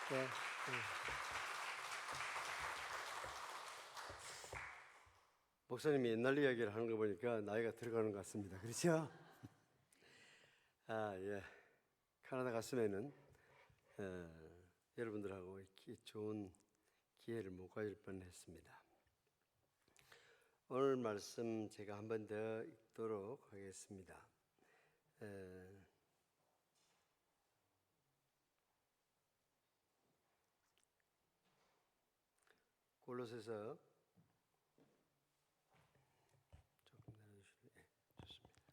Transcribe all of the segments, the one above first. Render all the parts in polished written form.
네. 목사님이 옛날 이야기를 하는 거 보니까 나이가 들어가는 것 같습니다. 그렇죠? 예. 캐나다 갔으면은 여러분들하고 좋은 기회를 못 가질 뻔했습니다. 오늘 말씀 제가 한 번 더 읽도록 하겠습니다. 골로새서 조금 내려주시면 좋습니다.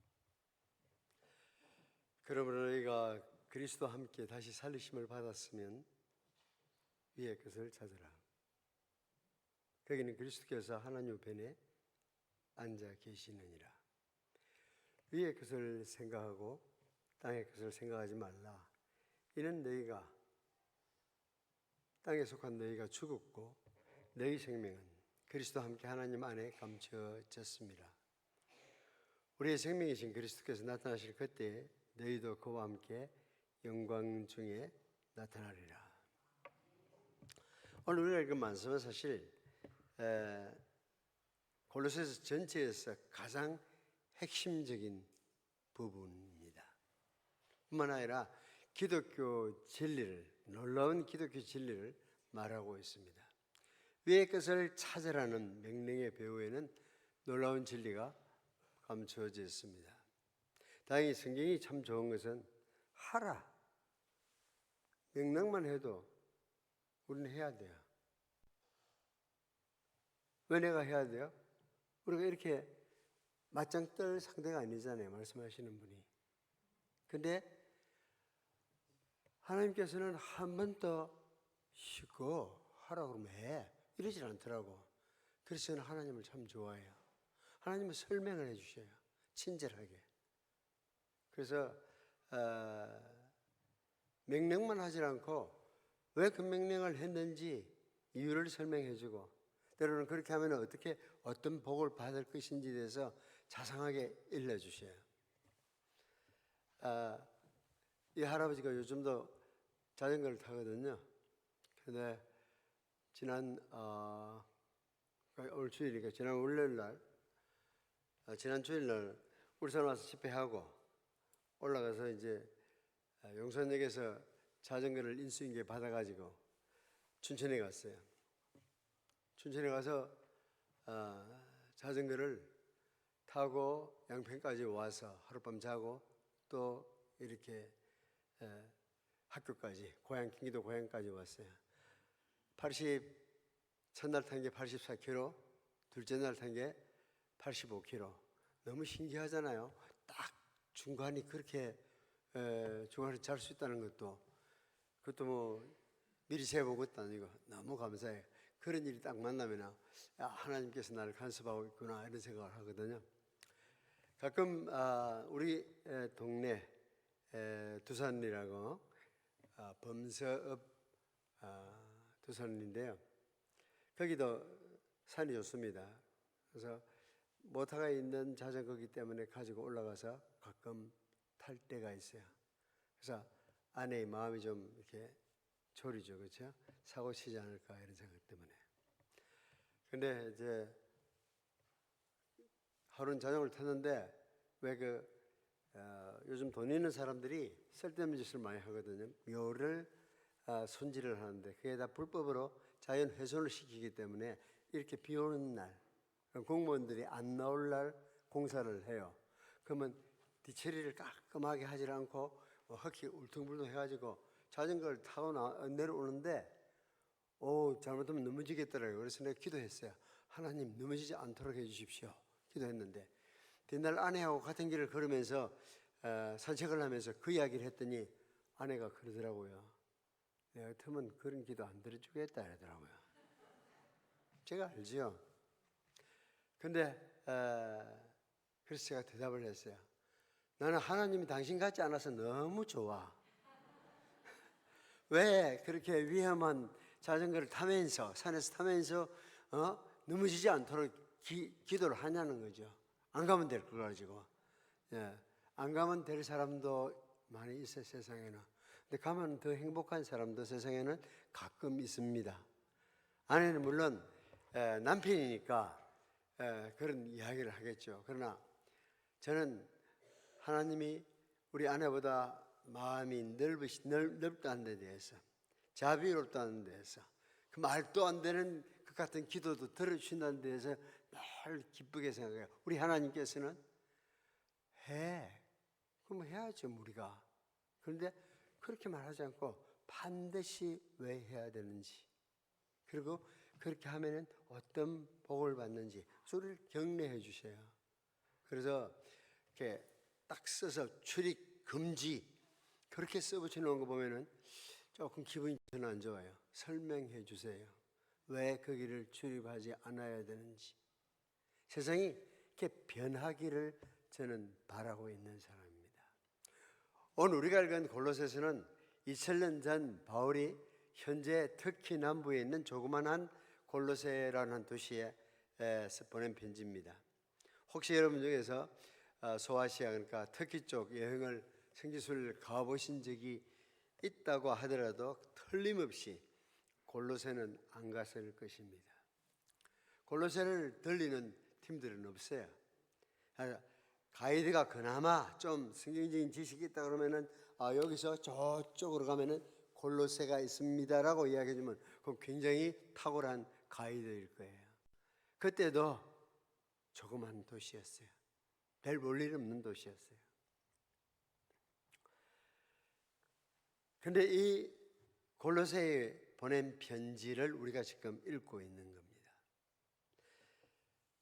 그러므로 너희가 그리스도와 함께 다시 살리심을 받았으면 위의 것을 찾으라. 거기는 그리스도께서 하나님 우편에 앉아 계시느니라. 위의 것을 생각하고 땅의 것을 생각하지 말라. 이는 너희가 땅에 속한 너희가 죽었고 너희 생명은 그리스도와 함께 하나님 안에 감춰졌습니다. 우리의 생명이신 그리스도께서 나타나실 그때 너희도 그와 함께 영광 중에 나타나리라. 오늘 우리가 읽은 말씀은 사실 골로새서 전체에서 가장 핵심적인 부분입니다. 뿐만 아니라 기독교 진리를, 놀라운 기독교 진리를 말하고 있습니다. 위의 것을 찾으라는 명령의 배후에는 놀라운 진리가 감추어져 있습니다. 다행히 성경이 참 좋은 것은 하라, 명령만 해도 우리는 해야 돼요. 왜 내가 해야 돼요? 우리가 이렇게 맞짱 뜰 상대가 아니잖아요, 말씀하시는 분이. 근데 하나님께서는 한 번 더 쉬고 하라고 그러면 해, 이러질 않더라고. 그래서 저는 하나님을 참 좋아해요. 하나님은 설명을 해주셔요, 친절하게. 그래서 명령만 하지 않고 왜 그 명령을 했는지 이유를 설명해주고, 때로는 그렇게 하면 어떻게 어떤 복을 받을 것인지에 대해서 자상하게 일러주셔요. 이 할아버지가 요즘도 자전거를 타거든요. 근데 오늘 주일이니까 지난 월요일날, 지난 주일날 울산 와서 집회하고 올라가서 이제 용산역에서 자전거를 인수인계 받아가지고 춘천에 갔어요. 춘천에 가서 자전거를 타고 양평까지 와서 하룻밤 자고 또 이렇게 학교까지, 경기도 고향까지 왔어요. 첫날 탄 게 84km, 둘째 날 탄 게 85km. 너무 신기하잖아요. 딱 중간이 그렇게 중간에 잘 수 있다는 그것도 뭐 미리 재본 것도 아니고 너무 감사해요. 그런 일이 딱 만나면 하나님께서 나를 간섭하고 있구나, 이런 생각을 하거든요. 가끔 우리 동네 두산이라고 범서읍 두산인데요. 거기도 산이 좋습니다. 그래서 모터가 있는 자전거기 때문에 가지고 올라가서 가끔 탈 때가 있어요. 그래서 아내의 마음이 좀 이렇게 졸이죠, 그렇죠? 사고 치지 않을까, 이런 생각 때문에. 근데 이제 하루는 자전거를 탔는데 요즘 돈 있는 사람들이 쓸데없는 짓을 많이 하거든요. 묘를 손질을 하는데 그게 다 불법으로 자연 훼손을 시키기 때문에 이렇게 비 오는 날, 공무원들이 안 나올 날 공사를 해요. 그러면 뒤처리를 깔끔하게 하지 않고 흙이 울퉁불퉁 해가지고 자전거를 타고 내려오는데 잘못하면 넘어지겠더라고요. 그래서 내가 기도했어요. 하나님, 넘어지지 않도록 해주십시오, 기도했는데 뒷날 아내하고 같은 길을 걸으면서 산책을 하면서 그 이야기를 했더니 아내가 그러더라고요. 내가 같으면 그런 기도 안 들어주겠다 이러더라고요. 제가 알죠. 근데 그래서 제가 대답을 했어요. 나는 하나님이 당신 같지 않아서 너무 좋아. 왜 그렇게 위험한 자전거를 타면서, 산에서 타면서 넘어지지 않도록 기도를 하냐는 거죠. 안 가면 될 걸 가지고. 안 가면 될 사람도 많이 있어요, 세상에는. 근데 가면 더 행복한 사람도 세상에는 가끔 있습니다. 아내는 물론 남편이니까 그런 이야기를 하겠죠. 그러나 저는 하나님이 우리 아내보다 마음이 넓다는 데 대해서, 자비롭다는 데 대해서, 그 말도 안 되는 그 같은 기도도 들어주신다는 데 대해서 늘 기쁘게 생각해요. 우리 하나님께서는 그럼 해야죠, 우리가. 그런데 그렇게 말하지 않고 반드시 왜 해야 되는지, 그리고 그렇게 하면은 어떤 복을 받는지 소리를 격려해 주셔요. 그래서 이렇게 딱 써서 출입 금지 그렇게 써붙여 놓은 거 보면은 조금 기분이 저는 안 좋아요. 설명해 주세요. 왜 거기를 출입하지 않아야 되는지. 세상이 이렇게 변하기를 저는 바라고 있는 사람입니다. 오늘 우리가 읽은 골로새서는 2000년 전 바울이 현재 터키 남부에 있는 조그만한 골로새라는 도시에 보낸 편지입니다. 혹시 여러분 중에서 소아시아, 그러니까 터키 쪽 여행을 성지순례를 가보신 적이 있다고 하더라도 틀림없이 골로새는 안 갔을 것입니다. 골로새를 들리는 팀들은 없어요. 가이드가 그나마 좀 성경적인 지식이 있다 그러면은 여기서 저쪽으로 가면은 골로새가 있습니다라고 이야기해주면 그건 굉장히 탁월한 가이드일 거예요. 그때도 조그만 도시였어요. 별 볼일 없는 도시였어요. 그런데 이 골로새에 보낸 편지를 우리가 지금 읽고 있는 겁니다.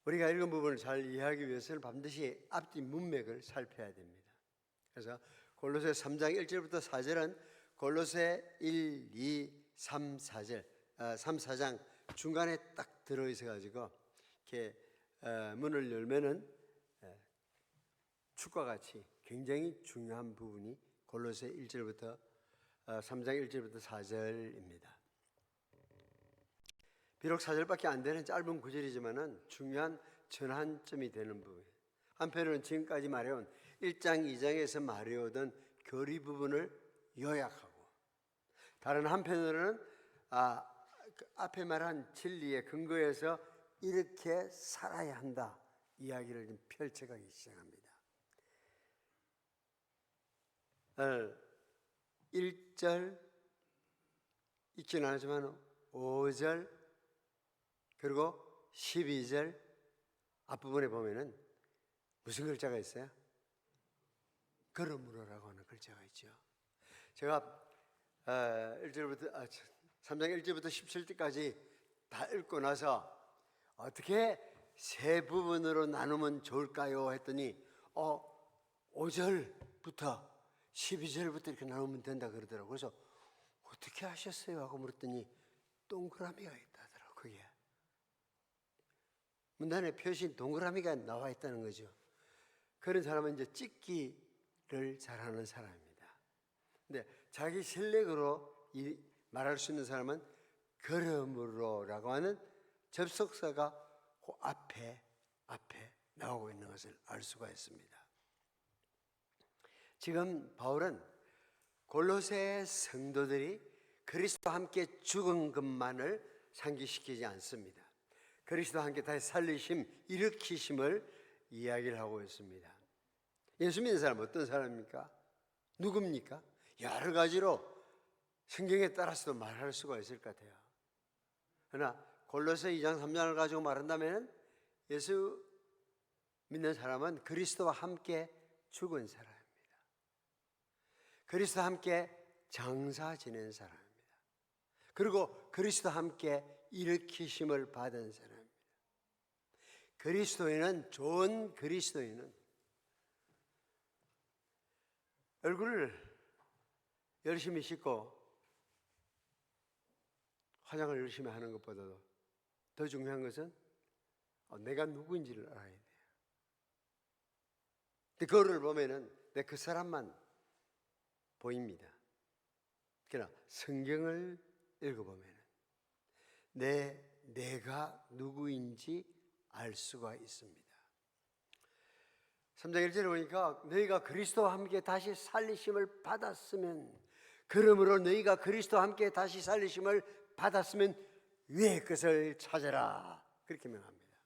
우리가 읽은 부분을 잘 이해하기 위해서는 반드시 앞뒤 문맥을 살펴야 됩니다. 그래서 골로새 3장 1절부터 4절은 골로새 1, 2, 3, 4절 3, 4장 중간에 딱 들어있어 가지고 이렇게 문을 열면은 축과 같이 굉장히 중요한 부분이 골로새 1절부터 3장 1절부터 4절입니다. 비록 4절밖에 안 되는 짧은 구절이지만은 중요한 전환점이 되는 부분. 한편으로는 지금까지 말해온 1장, 2장에서 말해오던 교리 부분을 요약하고, 다른 한편으로는 그 앞에 말한 진리의 근거에서 이렇게 살아야 한다 이야기를 좀 펼쳐가기 시작합니다. 1절 있지는 않지만 5절 그리고 12절 앞부분에 보면은 무슨 글자가 있어요? 그러므로라고 하는 글자가 있죠. 제가 3장 1절부터 17절까지 다 읽고 나서 어떻게 세 부분으로 나누면 좋을까요? 했더니 5절부터 12절부터 이렇게 나누면 된다 그러더라고요. 그래서 어떻게 하셨어요? 하고 물었더니 동그라미가 있다더라고요. 그게 문단에 표시인 동그라미가 나와 있다는 거죠. 그런 사람은 이제 찍기를 잘하는 사람입니다. 근데 자기 실력으로 말할 수 있는 사람은 그러므로라고 하는 접속사가 그 앞에 나오고 있는 것을 알 수가 있습니다. 지금 바울은 골로새 성도들이 그리스도와 함께 죽은 것만을 상기시키지 않습니다. 그리스도와 함께 다시 살리심, 일으키심을 이야기를 하고 있습니다. 예수 믿는 사람은 어떤 사람입니까? 누굽니까? 여러 가지로 성경에 따라서도 말할 수가 있을 것 같아요. 그러나 골로새 2장 3장을 가지고 말한다면 예수 믿는 사람은 그리스도와 함께 죽은 사람입니다. 그리스도와 함께 장사 지낸 사람입니다. 그리고 그리스도와 함께 일으키심을 받은 사람입니다. 그리스도인은, 좋은 그리스도인은 얼굴을 열심히 씻고 화장을 열심히 하는 것보다도 더 중요한 것은 내가 누구인지를 알아야 돼요. 근데 그거를 보면은 내 그 사람만 보입니다. 그러나 성경을 읽어보면은 내가 누구인지 알 수가 있습니다. 3장 1절에 보니까 너희가 그리스도와 함께 다시 살리심을 받았으면 그러므로 너희가 그리스도와 함께 다시 살리심을 받았으면 위의 것을 찾아라. 그렇게 명합니다.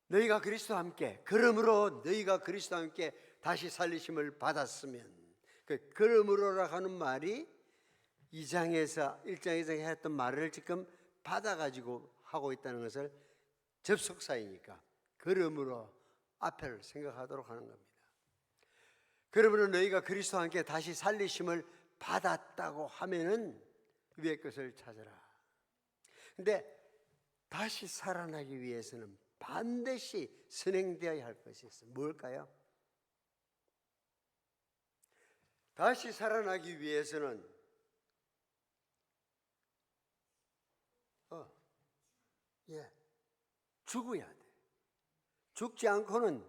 너희가 그리스도와 함께, 그러므로 너희가 그리스도와 함께 다시 살리심을 받았으면, 그 그러므로라 하는 말이 2장에서 1장에서 했던 말을 지금 받아가지고 하고 있다는 것을 접속사이니까 그러므로 앞을 생각하도록 하는 겁니다. 그러므로 너희가 그리스도와 함께 다시 살리심을 받았다고 하면은 위의 것을 찾아라. 근데 다시 살아나기 위해서는 반드시 선행되어야 할 것이 있어요. 뭘까요? 다시 살아나기 위해서는 죽어야 돼. 죽지 않고는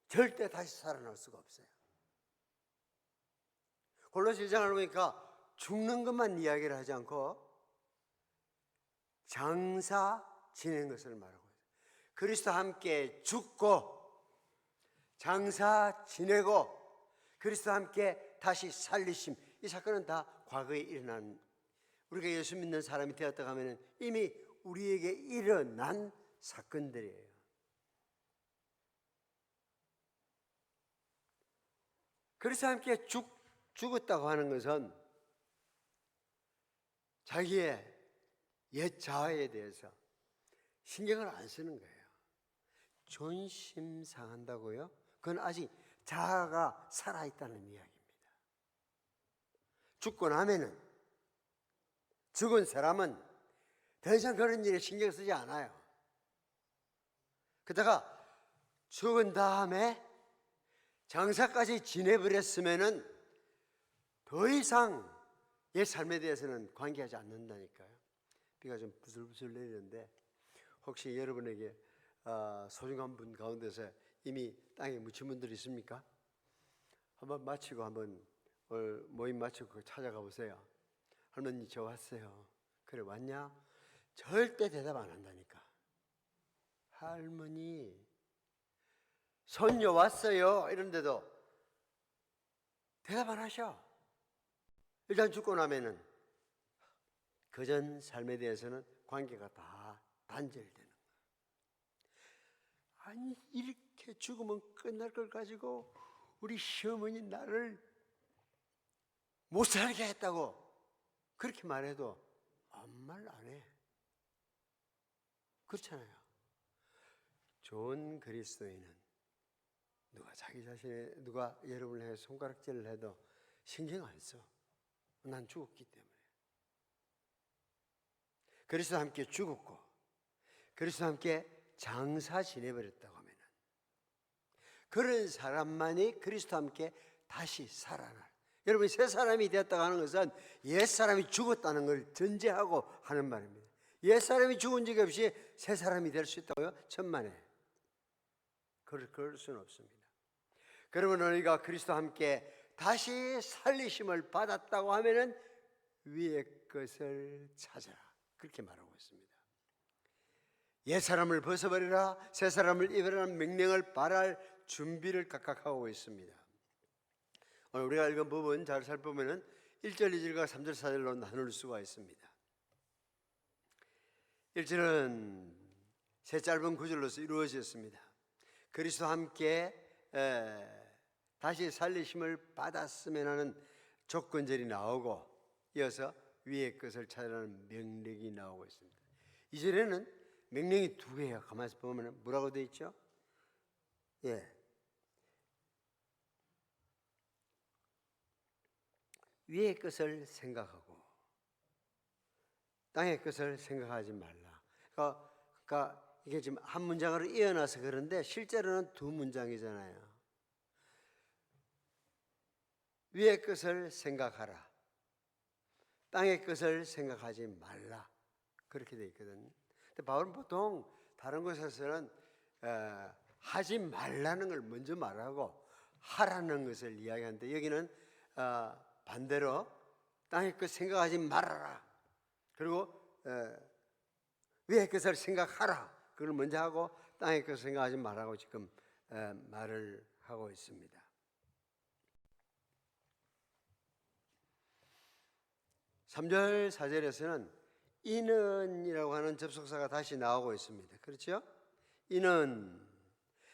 절대 다시 살아날 수가 없어요. 골로새 1장을 보니까 죽는 것만 이야기를 하지 않고 장사 지내는 것을 말하고 있어요. 그리스도와 함께 죽고 장사 지내고 그리스도와 함께 다시 살리심, 이 사건은 다 과거에 일어난, 우리가 예수 믿는 사람이 되었다고 하면 이미 우리에게 일어난 사건들이에요. 그리스도와 함께 죽었다고 하는 것은 자기의 옛 자아에 대해서 신경을 안 쓰는 거예요. 존심 상한다고요? 그건 아직 자아가 살아있다는 이야기입니다. 죽고 나면은 죽은 사람은 더 이상 그런 일에 신경 쓰지 않아요. 그러다가 죽은 다음에 장사까지 지내버렸으면은 더 이상 옛 삶에 대해서는 관계하지 않는다니까요. 비가 좀 부슬부슬 내리는데 혹시 여러분에게 소중한 분 가운데서 이미 땅에 묻힌 분들 있습니까? 한번 마치고 한번 오늘 모임 마치고 찾아가 보세요. 할머니 저 왔어요. 그래 왔냐? 절대 대답 안 한다니까. 할머니 손녀 왔어요 이런데도 대답 안 하셔. 일단 죽고 나면은 그전 삶에 대해서는 관계가 다 단절되는 거예요. 아니 이렇게 죽으면 끝날 걸 가지고 우리 시어머니 나를 못 살게 했다고 그렇게 말해도 아무 말 안 해. 그렇잖아요. 좋은 그리스도인은 누가 자기 자신의, 누가 여러분을 향해 손가락질을 해도 신경 안 써. 난 죽었기 때문에. 그리스도와 함께 죽었고 그리스도와 함께 장사 지내버렸다고 하면 그런 사람만이 그리스도와 함께 다시 살아날, 여러분이 새 사람이 되었다고 하는 것은 옛 사람이 죽었다는 걸 전제하고 하는 말입니다. 옛 사람이 죽은 적이 없이 새 사람이 될 수 있다고요? 천만에. 그럴 수는 없습니다. 그러면 우리가 그리스도와 함께 다시 살리심을 받았다고 하면은 위의 것을 찾아라. 그렇게 말하고 있습니다. 옛 사람을 벗어버리라, 새 사람을 입으라는 명령을 발할 준비를 각각 하고 있습니다. 오늘 우리가 읽은 부분 잘 살펴보면 1절, 2절과 3절, 4절로 나눌 수가 있습니다. 1절은 세 짧은 구절로서 이루어졌습니다. 그리스도와 함께 다시 살리심을 받았으면 하는 조건절이 나오고 이어서 위의 것을 찾으라는 명령이 나오고 있습니다. 2절에는 명령이 두 개예요. 가만히 보면 뭐라고 되어 있죠? 위의 것을 생각하고 땅의 것을 생각하지 말라. 그러니까 이게 지금 한 문장으로 이어나서 그런데 실제로는 두 문장이잖아요. 위의 것을 생각하라, 땅의 것을 생각하지 말라, 그렇게 되어 있거든요. 근데 바울은 보통 다른 곳에서는 하지 말라는 걸 먼저 말하고 하라는 것을 이야기하는데 여기는 반대로 땅의 것 생각하지 말아라, 그리고 위의 것을 생각하라, 그걸 먼저 하고 땅의 것을 생각하지 말라고 지금 말을 하고 있습니다. 3절 4절에서는 이는이라고 하는 접속사가 다시 나오고 있습니다. 그렇죠? 이는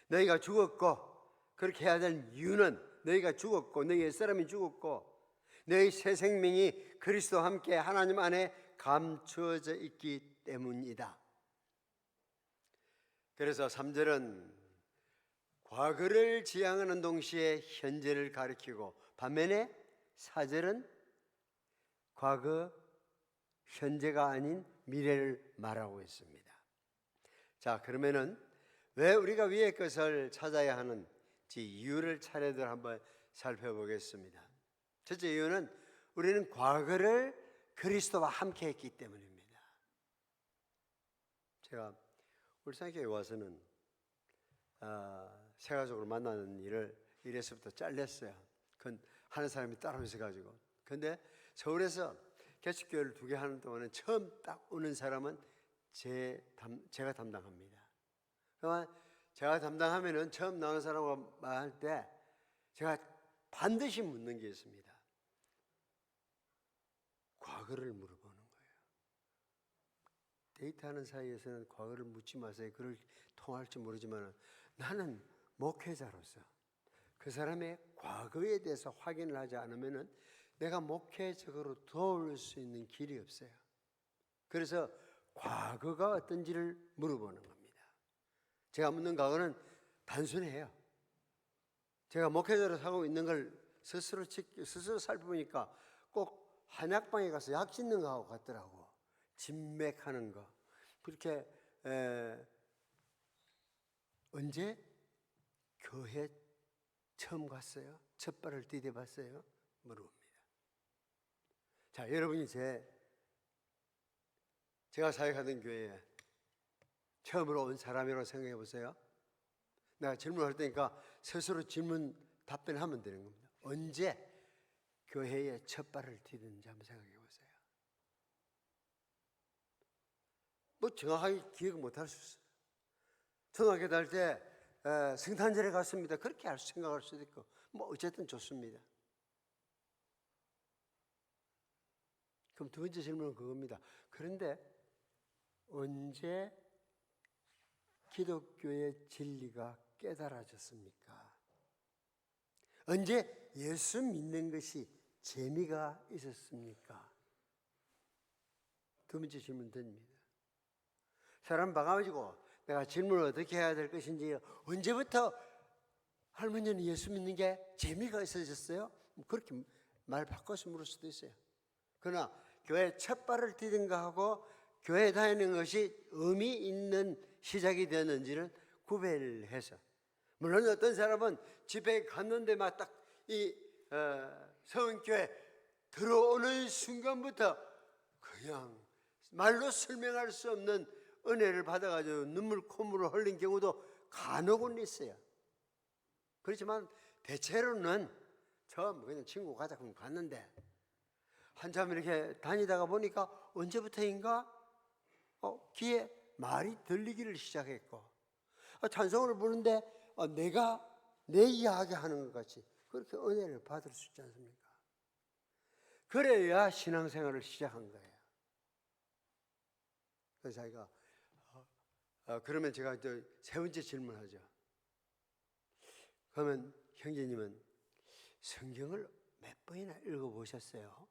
너희가 죽었고, 그렇게 해야 될 이유는 너희가 죽었고 너희 옛사람이 죽었고 너희 새 생명이 그리스도와 함께 하나님 안에 감추어져 있기 때문이다. 그래서 3절은 과거를 지향하는 동시에 현재를 가리키고, 반면에 4절은 과거, 현재가 아닌 미래를 말하고 있습니다. 자, 그러면은 왜 우리가 위의 것을 찾아야 하는지 이유를 차례대로 한번 살펴보겠습니다. 첫째 이유는 우리는 과거를 그리스도와 함께 했기 때문입니다. 제가 울산교회 와서는 세가족으로 만나는 일을 이래서부터 잘렸어요. 그건 하는 사람이 따로 있어가지고. 근데 서울에서 개척교회를 2개 하는 동안은 처음 딱 오는 사람은 제가 담당합니다. 그러면 제가 담당하면은 처음 나오는 사람과 말할 때 제가 반드시 묻는 게 있습니다. 과거를 물어보는 거예요. 데이트하는 사이에서는 과거를 묻지 마세요. 그걸 통할지 모르지만 나는 목회자로서 그 사람의 과거에 대해서 확인을 하지 않으면은 내가 목회적으로 도울 수 있는 길이 없어요. 그래서 과거가 어떤지를 물어보는 겁니다. 제가 묻는 과거는 단순해요. 제가 목회자로 살고 있는 걸 스스로 살펴보니까 꼭 한약방에 가서 약 짓는 거하고 같더라고. 진맥하는 거. 그렇게 언제 교회 처음 갔어요? 첫 발을 디뎌봤어요? 물어봅니다. 자, 여러분이 제가 사역하던 교회에 처음으로 온 사람이라고 생각해 보세요. 내가 질문할 테니까 스스로 질문 답변하면 되는 겁니다. 언제 교회에 첫 발을 디뎠는지 한번 생각해 보세요. 뭐 정확하게 기억 못할 수 있어요. 초등학교 다닐 때 성탄절에 갔습니다. 그렇게 생각할 수도 있고 뭐 어쨌든 좋습니다. 그럼 두 번째 질문은 그겁니다. 그런데 언제 기독교의 진리가 깨달아졌습니까? 언제 예수 믿는 것이 재미가 있었습니까? 두 번째 질문 드립니다. 사람 봐가지고 내가 질문을 어떻게 해야 될 것인지, 언제부터 할머니는 예수 믿는 게 재미가 있어졌어요? 그렇게 말 바꿔서 물을 수도 있어요. 그러나 교회 첫 발을 디딘가 하고 교회 다니는 것이 의미 있는 시작이 되었는지를 구별해서, 물론 어떤 사람은 집회에 갔는데 막 딱 이 서은교회 들어오는 순간부터 그냥 말로 설명할 수 없는 은혜를 받아가지고 눈물 콧물을 흘린 경우도 간혹은 있어요. 그렇지만 대체로는 처음 그냥 친구 가자 그럼 갔는데 한참 이렇게 다니다가 보니까 언제부터인가 귀에 말이 들리기를 시작했고, 찬송을 부르는데 내가 내 이야기 하는 것 같이 그렇게 은혜를 받을 수 있지 않습니까? 그래야 신앙생활을 시작한 거예요. 그래서 자기가 그러면 제가 또 세 번째 질문하죠. 그러면 형제님은 성경을 몇 번이나 읽어보셨어요?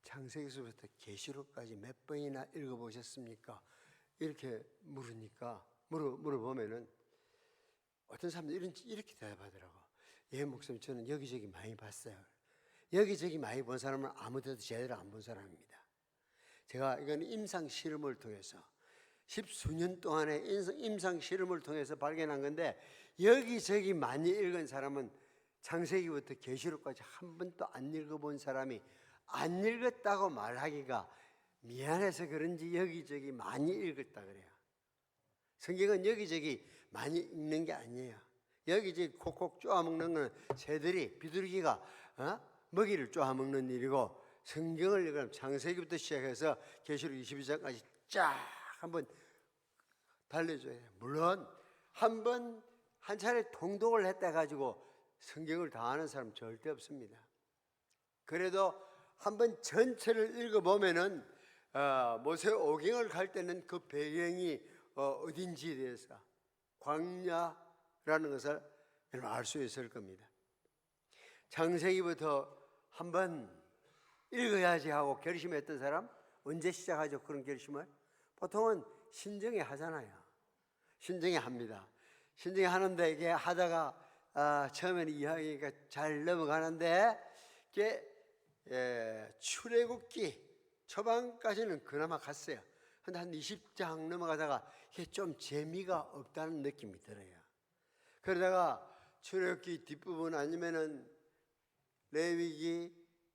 창세기서부터 계시록까지 몇 번이나 읽어보셨습니까? 이렇게 물어보면은 어떤 사람들이 이렇게 대답하더라고. 예, 목사님, 저는 여기저기 많이 봤어요. 여기저기 많이 본 사람은 아무데도 제대로 안 본 사람입니다. 제가 이건 임상 실험을 통해서 10수년 동안의 임상 실험을 통해서 발견한 건데, 여기저기 많이 읽은 사람은 창세기부터 계시록까지 한 번도 안 읽어본 사람이 안 읽었다고 말하기가 미안해서 그런지 여기저기 많이 읽었다 그래요. 성경은 여기저기 많이 읽는 게 아니에요. 여기저기 콕콕 쪼아먹는 건 새들이, 비둘기가 먹이를 쪼아먹는 일이고, 성경을 읽으면 창세기부터 시작해서 계시록 22장까지 쫙 한번 달려줘야 해요. 물론 한 차례 통독을 했다 가지고 성경을 다 아는 사람 절대 없습니다. 그래도 한번 전체를 읽어보면은 모세 오경을 갈 때는 그 배경이 어딘지에 대해서 광야라는 것을 알 수 있을 겁니다. 창세기부터 한번 읽어야지 하고 결심했던 사람, 언제 시작하죠? 그런 결심을 보통은 신정에 하잖아요. 신정에 합니다. 신정에 하는데 이게 하다가 처음에는 이야기가 잘 넘어가는데 이게 출애굽기 초반까지는 그나마 갔어요. 근데 한 20장 넘어가다가 이게 좀 재미가 없다는 느낌이 들어요. 그러다가 출애굽기 뒷부분 아니면은 레위기,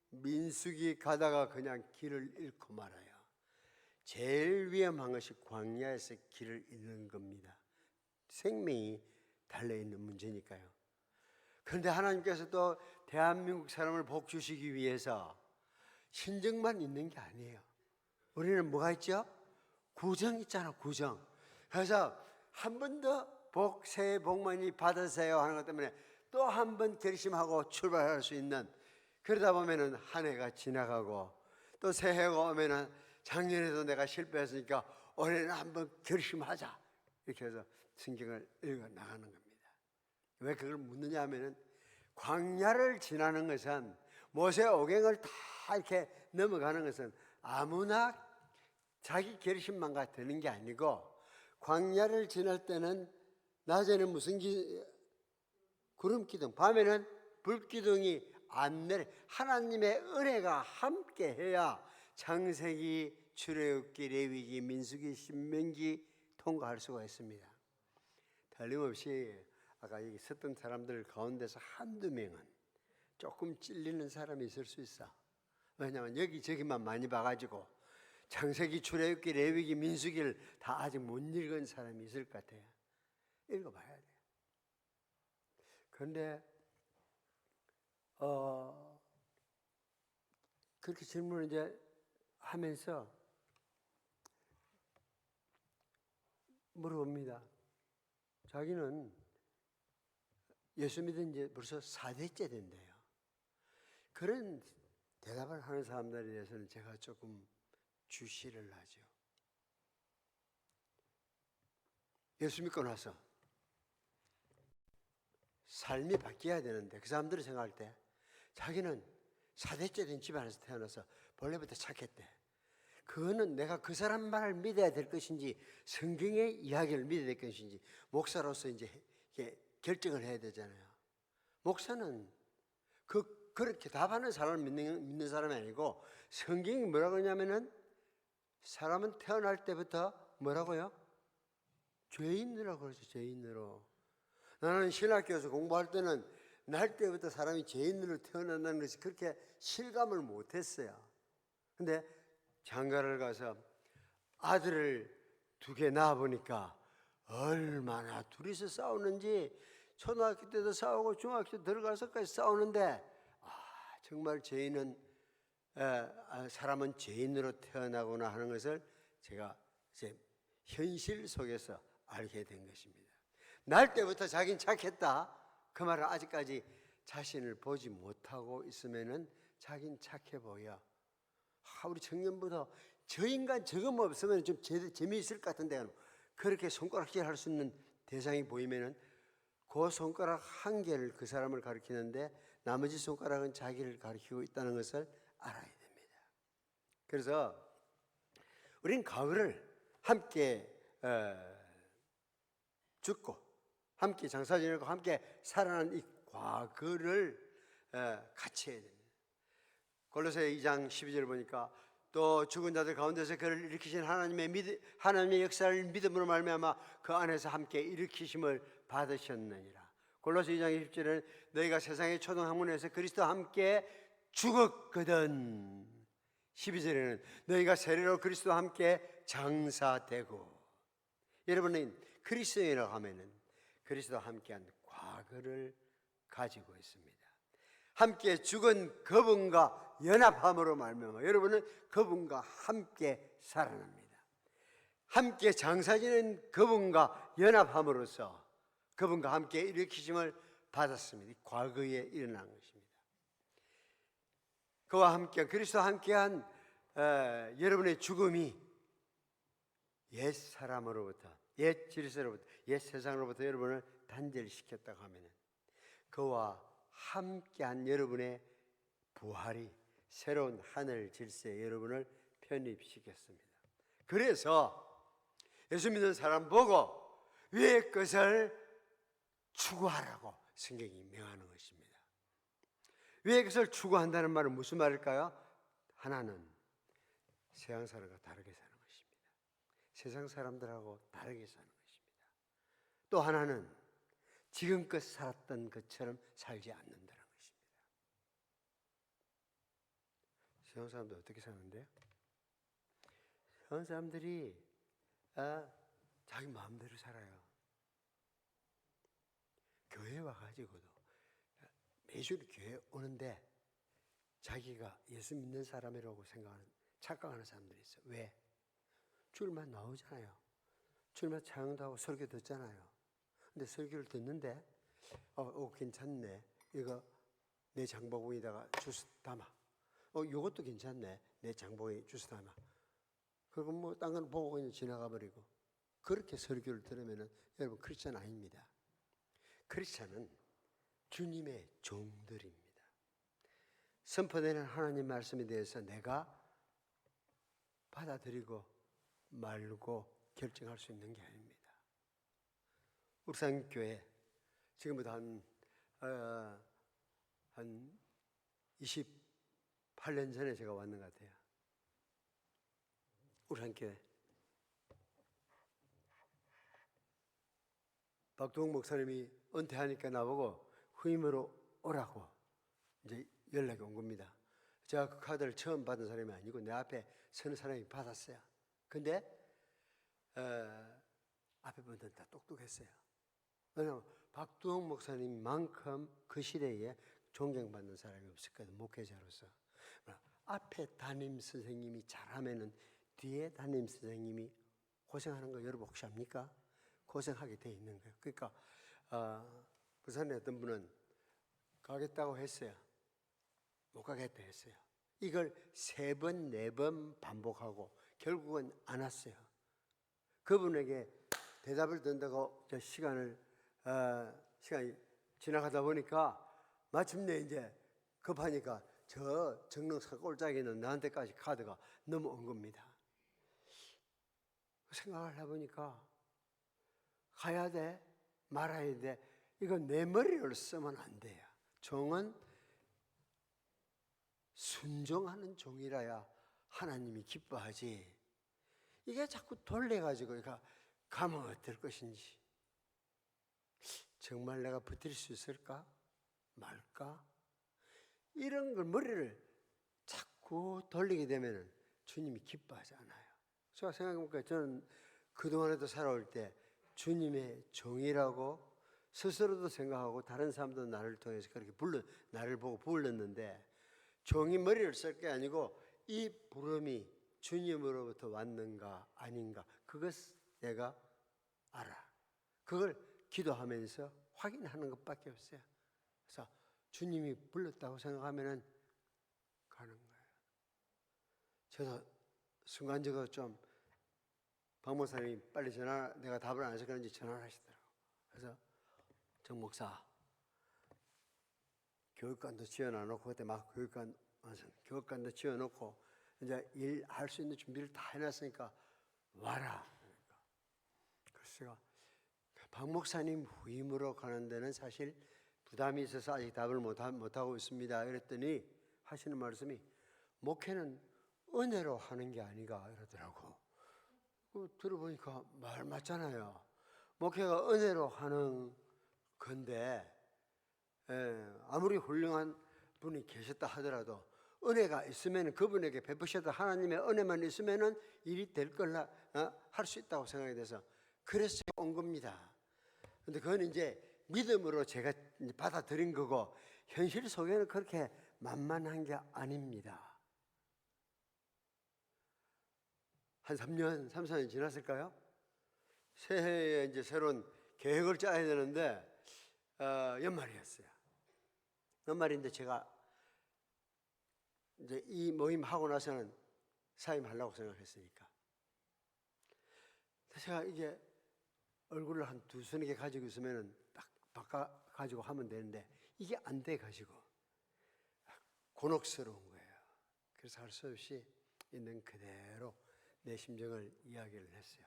민수기 가다가 그냥 길을 잃고 말아요. 제일 위험한 것이 광야에서 길을 잃는 겁니다. 생명이 달려있는 문제니까요. 그런데 하나님께서 또 대한민국 사람을 복 주시기 위해서 신정만 있는 게 아니에요. 우리는 뭐가 있죠? 구정 있잖아, 구정. 그래서 한 번 더 새해 복 많이 받으세요 하는 것 때문에 또 한 번 결심하고 출발할 수 있는, 그러다 보면은 한 해가 지나가고 또 새해가 오면은 작년에도 내가 실패했으니까 올해는 한번 결심하자, 이렇게 해서 성경을 읽어 나가는 겁니다. 왜 그걸 묻느냐 하면은 광야를 지나는 것은, 모세 오경을 다 이렇게 넘어가는 것은 아무나 자기 결심만 되는 게 아니고, 광야를 지날 때는 낮에는 무슨 구름기둥, 밤에는 불기둥이 안 내려, 하나님의 은혜가 함께 해야 창세기, 출애굽기, 레위기, 민수기, 신명기 통과할 수가 있습니다. 틀림없이 아까 여기 섰던 사람들 가운데서 한두 명은 조금 찔리는 사람이 있을 수 있어. 왜냐하면 여기저기만 많이 봐가지고 창세기, 출애굽기, 레위기, 민수기를 다 아직 못 읽은 사람이 있을 것 같아요. 읽어봐야 돼요. 그런데 그렇게 질문을 이제 하면서 물어봅니다. 자기는 예수 믿은 지 벌써 4대째 된대요. 그런 대답을 하는 사람들에 대해서는 제가 조금 주시를 하죠. 예수 믿고 나서 삶이 바뀌어야 되는데, 그 사람들이 생각할 때 자기는 4대째 된 집안에서 태어나서 본래부터 착했대. 그거는 내가 그 사람 말을 믿어야 될 것인지, 성경의 이야기를 믿어야 될 것인지, 목사로서 이제 결정을 해야 되잖아요. 목사는 그렇게 답하는 사람을 믿는 사람이 아니고, 성경이 뭐라고 하냐면은 사람은 태어날 때부터 뭐라고요? 죄인이라고 그러죠. 죄인으로. 나는 신학교에서 공부할 때는 날 때부터 사람이 죄인으로 태어난다는 것이 그렇게 실감을 못했어요. 근데 장가를 가서 아들을 2개 낳아보니까 얼마나 둘이서 싸우는지, 초등학교 때도 싸우고 중학교 들어가서까지 싸우는데, 정말 죄인은 사람은 죄인으로 태어나구나 하는 것을 제가 이제 현실 속에서 알게 된 것입니다. 날 때부터 자기는 착했다, 그 말은 아직까지 자신을 보지 못하고 있으면은 자기는 착해 보여. 우리 청년부터 저 인간 저거 뭐 없으면 좀 재미있을 것 같은데, 그렇게 손가락질 할 수 있는 대상이 보이면은 그 손가락 한 개를 그 사람을 가리키는데 나머지 손가락은 자기를 가리키고 있다는 것을 알아야 됩니다. 그래서 우린 가을을 함께 죽고 함께 장사 지내고 함께 살아난 이 과거를 같이 해야 됩니다. 골로새 2장 12절 보니까 또 죽은 자들 가운데서 그를 일으키신 하나님의 역사를 믿음으로 말미암아 그 안에서 함께 일으키심을 받으셨느니라. 골로새 2장 20절에는 너희가 세상의 초등학문에서 그리스도와 함께 죽었거든. 12절에는 너희가 세례로 그리스도와 함께 장사되고. 여러분은 그리스도인이라고 하면은 그리스도와 함께한 과거를 가지고 있습니다. 함께 죽은 그분과 연합함으로 말미암아 여러분은 그분과 함께 살아납니다. 함께 장사지는 그분과 연합함으로써 그분과 함께 일으키심을 받았습니다. 과거에 일어난 것입니다. 그와 함께 그리스도와 함께한 여러분의 죽음이 옛 사람으로부터, 옛 질서로부터, 옛 세상으로부터 여러분을 단절시켰다고 하면 그와 함께한 여러분의 부활이 새로운 하늘 질서에 여러분을 편입시켰습니다. 그래서 예수 믿는 사람 보고 위의 것을 추구하라고 성경이 명하는 것입니다. 위의 것을 추구한다는 말은 무슨 말일까요? 하나는 세상 사람과 다르게 사는 것입니다. 세상 사람들하고 다르게 사는 것입니다. 또 하나는 지금껏 살았던 것처럼 살지 않는다는 것입니다. 세상 사람들 어떻게 사는데요? 세상 사람들이 자기 마음대로 살아요. 교회 와가지고도 매주 교회 오는데 자기가 예수 믿는 사람이라고 착각하는 사람들이 있어요. 왜? 주일만 나오잖아요. 주일만 찬양도 하고 설교 듣잖아요. 근데 설교를 듣는데 괜찮네. 이거 내 장바구니에다가 주스 담아. 이것도 괜찮네. 내 장바구니에 주스 담아. 그리고 뭐 딴 건 보고 그냥 지나가 버리고. 그렇게 설교를 들으면은 여러분 크리스찬 아닙니다. 크리스찬은 주님의 종들입니다. 선포되는 하나님 말씀에 대해서 내가 받아들이고 말고 결정할 수 있는 게 아닙니다. 울산교회 지금부터 한 28년 전에 제가 왔는 것 같아요. 울산교회 박두홍 목사님이 은퇴하니까 나보고 후임으로 오라고 이제 연락이 온 겁니다. 제가 그 카드를 처음 받은 사람이 아니고 내 앞에 서는 사람이 받았어요. 근데 앞에 분들은 다 똑똑했어요. 왜냐하면 박두홍 목사님만큼 그 시대에 존경받는 사람이 없었거든, 목회자로서. 앞에 담임 선생님이 잘하면은 뒤에 담임 선생님이 고생하는 거 여러분 혹시 압니까? 고생하게 돼 있는 거예요. 그러니까 부산에 어떤 분은 가겠다고 했어요. 못 가겠다 했어요. 이걸 3번, 4번 반복하고 결국은 안 왔어요. 그분에게 대답을 듣는다고 시간이 지나가다 보니까 마침내 이제 급하니까 저 정릉사 꼴짝이는 나한테까지 카드가 넘어온 겁니다. 생각을 해보니까 가야 돼? 말아야 돼? 이건 내 머리를 쓰면 안 돼요. 종은 순종하는 종이라야 하나님이 기뻐하지. 이게 자꾸 돌려가지고 가면 어떨 것인지. 정말 내가 버틸 수 있을까? 말까? 이런 걸 머리를 자꾸 돌리게 되면 주님이 기뻐하지 않아요. 제가 생각해보니까 저는 그동안에도 살아올 때 주님의 종이라고 스스로도 생각하고 다른 사람도 나를 통해서 그렇게 나를 보고 불렀는데 종이 머리를 쓸 게 아니고 이 부름이 주님으로부터 왔는가 아닌가 그것 내가 알아. 그걸 기도하면서 확인하는 것밖에 없어요. 그래서 주님이 불렀다고 생각하면 가는 거예요. 저도 순간적으로 좀 박 목사님이 빨리 내가 답을 안 해서 그런지 전화를 하시더라고요. 그래서 정 목사 교육관도 지어놔놓고 그때 막 교육관도 지어놓고 이제 일할 수 있는 준비를 다 해놨으니까 와라. 그래서 제가 박 목사님 후임으로 가는 데는 사실 부담이 있어서 아직 답을 못하고 있습니다. 이랬더니 하시는 말씀이 목회는 은혜로 하는 게 아니가 이러더라고. 들어보니까 말 맞잖아요. 목회가 은혜로 하는 건데 아무리 훌륭한 분이 계셨다 하더라도 은혜가 있으면 그분에게 베푸셨다 하나님의 은혜만 있으면 일이 될 걸라 할 수 있다고 생각이 돼서 그래서 제가 온 겁니다. 근데 그건 이제 믿음으로 제가 받아들인 거고 현실 속에는 그렇게 만만한 게 아닙니다. 한 3년, 4년 지났을까요? 새해에 이제 새로운 계획을 짜야 되는데 연말이었어요. 연말인데 제가 이제 이 모임 하고 나서는 사임하려고 생각했으니까. 제가 이게 얼굴을 한 두서너 개 가지고 있으면은 딱 바꿔 가지고 하면 되는데 이게 안 돼 가지고 곤혹스러운 거예요. 그래서 할 수 없이 있는 그대로 내 심정을 이야기를 했어요.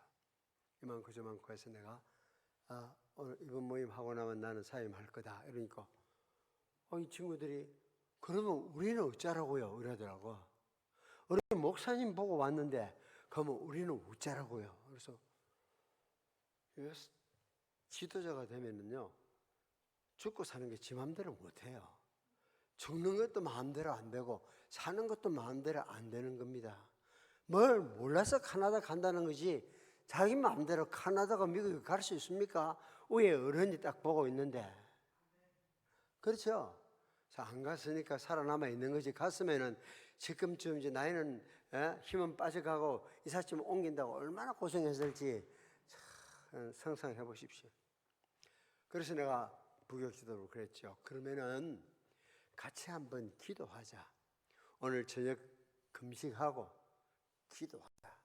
이만큼 저만큼 해서 내가 오늘 이번 모임 하고 나면 나는 사임할 거다. 이러니까 이 친구들이 그러면 우리는 어쩌라고요? 이러더라고. 우리 목사님 보고 왔는데 그러면 우리는 어쩌라고요? 그래서 지도자가 되면은요 죽고 사는 게 지 마음대로 못해요. 죽는 것도 마음대로 안 되고 사는 것도 마음대로 안 되는 겁니다. 뭘 몰라서 캐나다 간다는 거지 자기 마음대로 캐나다가 미국에 갈 수 있습니까? 위에 어른이 딱 보고 있는데. 그렇죠? 안 갔으니까 살아남아 있는 거지. 갔으면은 지금쯤 이제 나이는 힘은 빠져가고 이삿짐 옮긴다고 얼마나 고생했을지 상상해 보십시오. 그래서 내가 부교 기도를 그랬죠. 그러면은 같이 한번 기도하자. 오늘 저녁 금식하고 기도하자.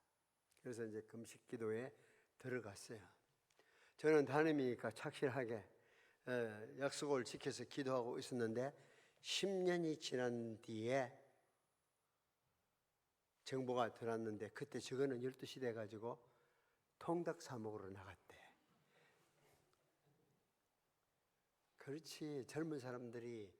그래서 이제 금식 기도에 들어갔어요. 저는 담임이니까 착실하게 약속을 지켜서 기도하고 있었는데 10년이 지난 뒤에 정보가 들어왔는데 그때 저거는 12시 돼가지고 통닭 사 먹으러 나갔대. 그렇지. 젊은 사람들이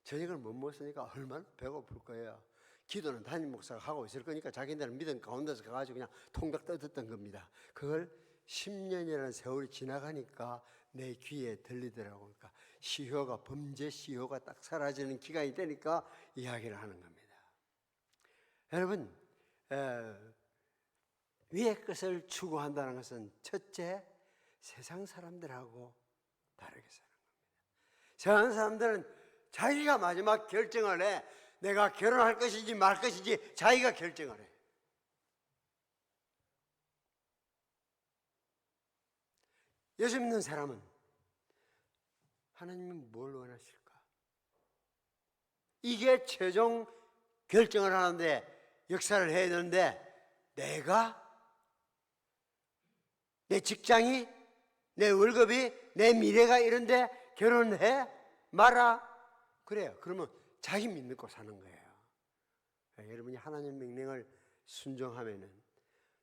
저녁을 못 먹으니까 얼마나 배고플 거예요. 기도는 담임 목사가 하고 있을 거니까 자기네는 믿음 가운데서 가가지고 그냥 통닭 떠듣던 겁니다. 그걸 10년이라는 세월이 지나가니까 내 귀에 들리더라고. 그러니까 시효가 범죄 시효가 딱 사라지는 기간이 되니까 이야기를 하는 겁니다. 여러분 위의 것을 추구한다는 것은 첫째 세상 사람들하고 다르게 사는 겁니다. 세상 사람들은 자기가 마지막 결정을 해. 내가 결혼할 것인지 말 것인지 자기가 결정을 해. 예수 믿는 사람은 하나님이 뭘 원하실까? 이게 최종 결정을 하는데 역사를 해야 되는데 내가 내 직장이 내 월급이 내 미래가 이런데 결혼해? 마라? 그래요. 그러면 자기 믿고 사는 거예요. 여러분이 하나님 명령을 순종하면은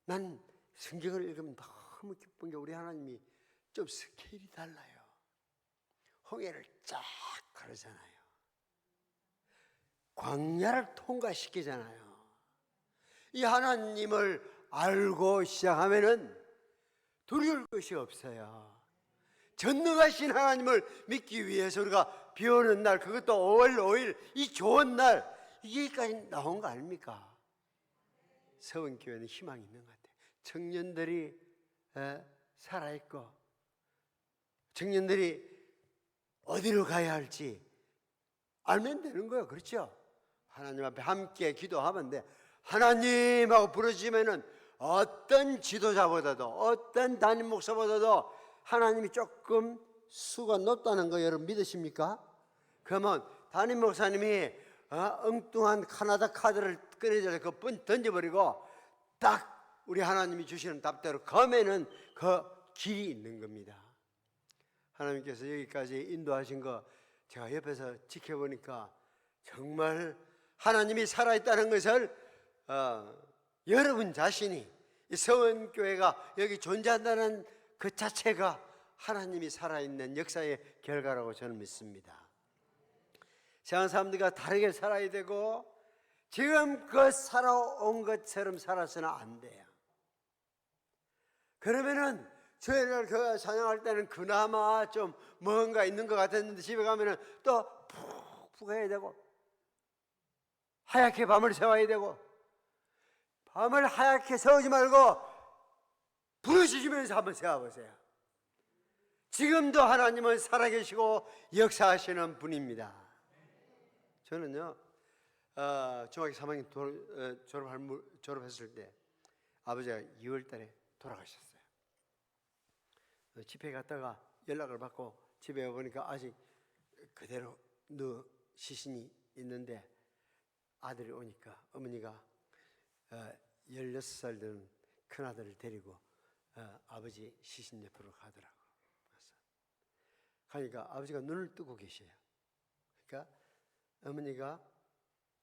난 성경을 읽으면 너무 기쁜 게 우리 하나님이 좀 스케일이 달라요. 홍해를 쫙 가르잖아요. 광야를 통과시키잖아요. 이 하나님을 알고 시작하면은 두려울 것이 없어요. 전능하신 하나님을 믿기 위해서 우리가 비 오는 날, 그것도 5월 5일 이 좋은 날, 이게까지 나온 거 아닙니까? 서원교회는 희망이 있는 것 같아요. 청년들이 살아있고 청년들이 어디로 가야 할지 알면 되는 거예요. 그렇죠? 하나님 앞에 함께 기도하면 돼. 하나님하고 부르짖으면은 어떤 지도자보다도 어떤 담임 목사보다도 하나님이 조금 수가 높다는 거 여러분 믿으십니까? 그러면 담임 목사님이 엉뚱한 카나다 카드를 꺼내서 그분 던져버리고 딱 우리 하나님이 주시는 답대로 가면은 그 길이 있는 겁니다. 하나님께서 여기까지 인도하신 거 제가 옆에서 지켜보니까 정말 하나님이 살아있다는 것을 여러분 자신이 이 서원교회가 여기 존재한다는 그 자체가 하나님이 살아있는 역사의 결과라고 저는 믿습니다. 세상 사람들과 다르게 살아야 되고 지금껏 살아온 것처럼 살아서는 안 돼요. 그러면은 저희를 그 찬양할 때는 그나마 좀 뭔가 있는 것 같았는데 집에 가면은 또 푹푹 해야 되고 하얗게 밤을 새워야 되고 밤을 하얗게 새우지 말고 부르짖으면서 한번 세워보세요. 지금도 하나님은 살아계시고 역사하시는 분입니다. 저는요 중학교 3학년 졸업했을 때 아버지가 2월 달에 돌아가셨어요. 집회 갔다가 연락을 받고 집에 와보니까 아직 그대로 시신이 있는데 아들이 오니까 어머니가 16살 된 큰아들을 데리고 아버지 시신 옆으로 가더라고. 가니까 아버지가 눈을 뜨고 계셔요. 그러니까 어머니가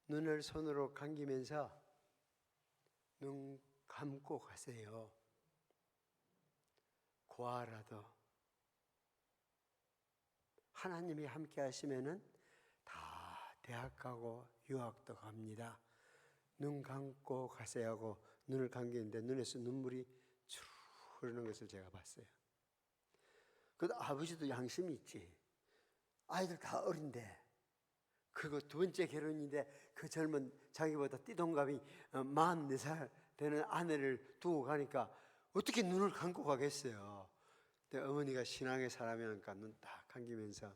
눈을 손으로 감기면서 눈 감고 가세요. 고아라도 하나님이 함께 하시면은 다 대학 가고 유학도 갑니다. 눈 감고 가세요 하고 눈을 감기는데 눈에서 눈물이 쭉 흐르는 것을 제가 봤어요. 그래도 아버지도 양심이 있지. 아이들 다 어린데, 그리고 두 번째 결혼인데 그 젊은 자기보다 띠동갑이 44살 되는 아내를 두고 가니까 어떻게 눈을 감고 가겠어요. 근데 어머니가 신앙의 사람이니까 눈 딱 감기면서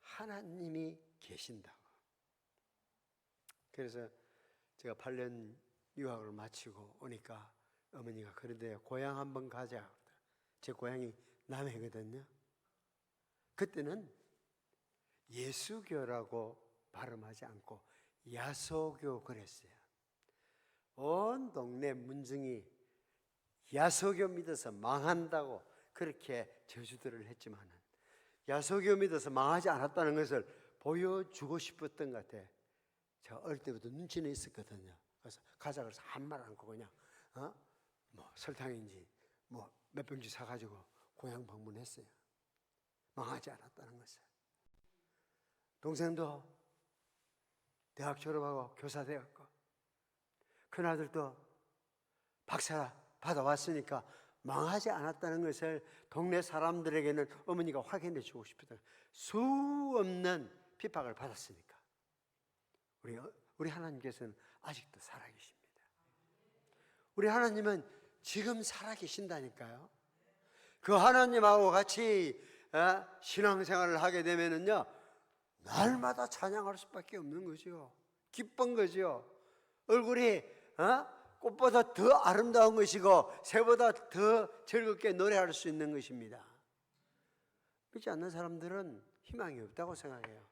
하나님이 계신다고. 그래서 제가 8년 유학을 마치고 오니까 어머니가 그런데 고향 한번 가자. 제 고향이 남해거든요. 그때는 예수교라고 발음하지 않고 야소교 그랬어요. 온 동네 문중이 야소교 믿어서 망한다고 그렇게 저주들을 했지만 야소교 믿어서 망하지 않았다는 것을 보여주고 싶었던 것 같아. 저 어릴 때부터 눈치는 있었거든요. 그래서 가자 그래서 한 말 않고 그냥 뭐 설탕인지 뭐 몇 병씩 사가지고 고향 방문했어요. 망하지 않았다는 것을. 동생도 대학 졸업하고 교사 되었고 큰아들도 박사 받아왔으니까 망하지 않았다는 것을 동네 사람들에게는 어머니가 확인해 주고 싶었다. 수 없는 핍박을 받았으니까 우리 하나님께서는 아직도 살아계십니다. 우리 하나님은 지금 살아계신다니까요. 그 하나님하고 같이 신앙생활을 하게 되면은요 날마다 찬양할 수밖에 없는 거죠. 기쁜 거죠. 얼굴이 꽃보다 더 아름다운 것이고 새보다 더 즐겁게 노래할 수 있는 것입니다. 믿지 않는 사람들은 희망이 없다고 생각해요.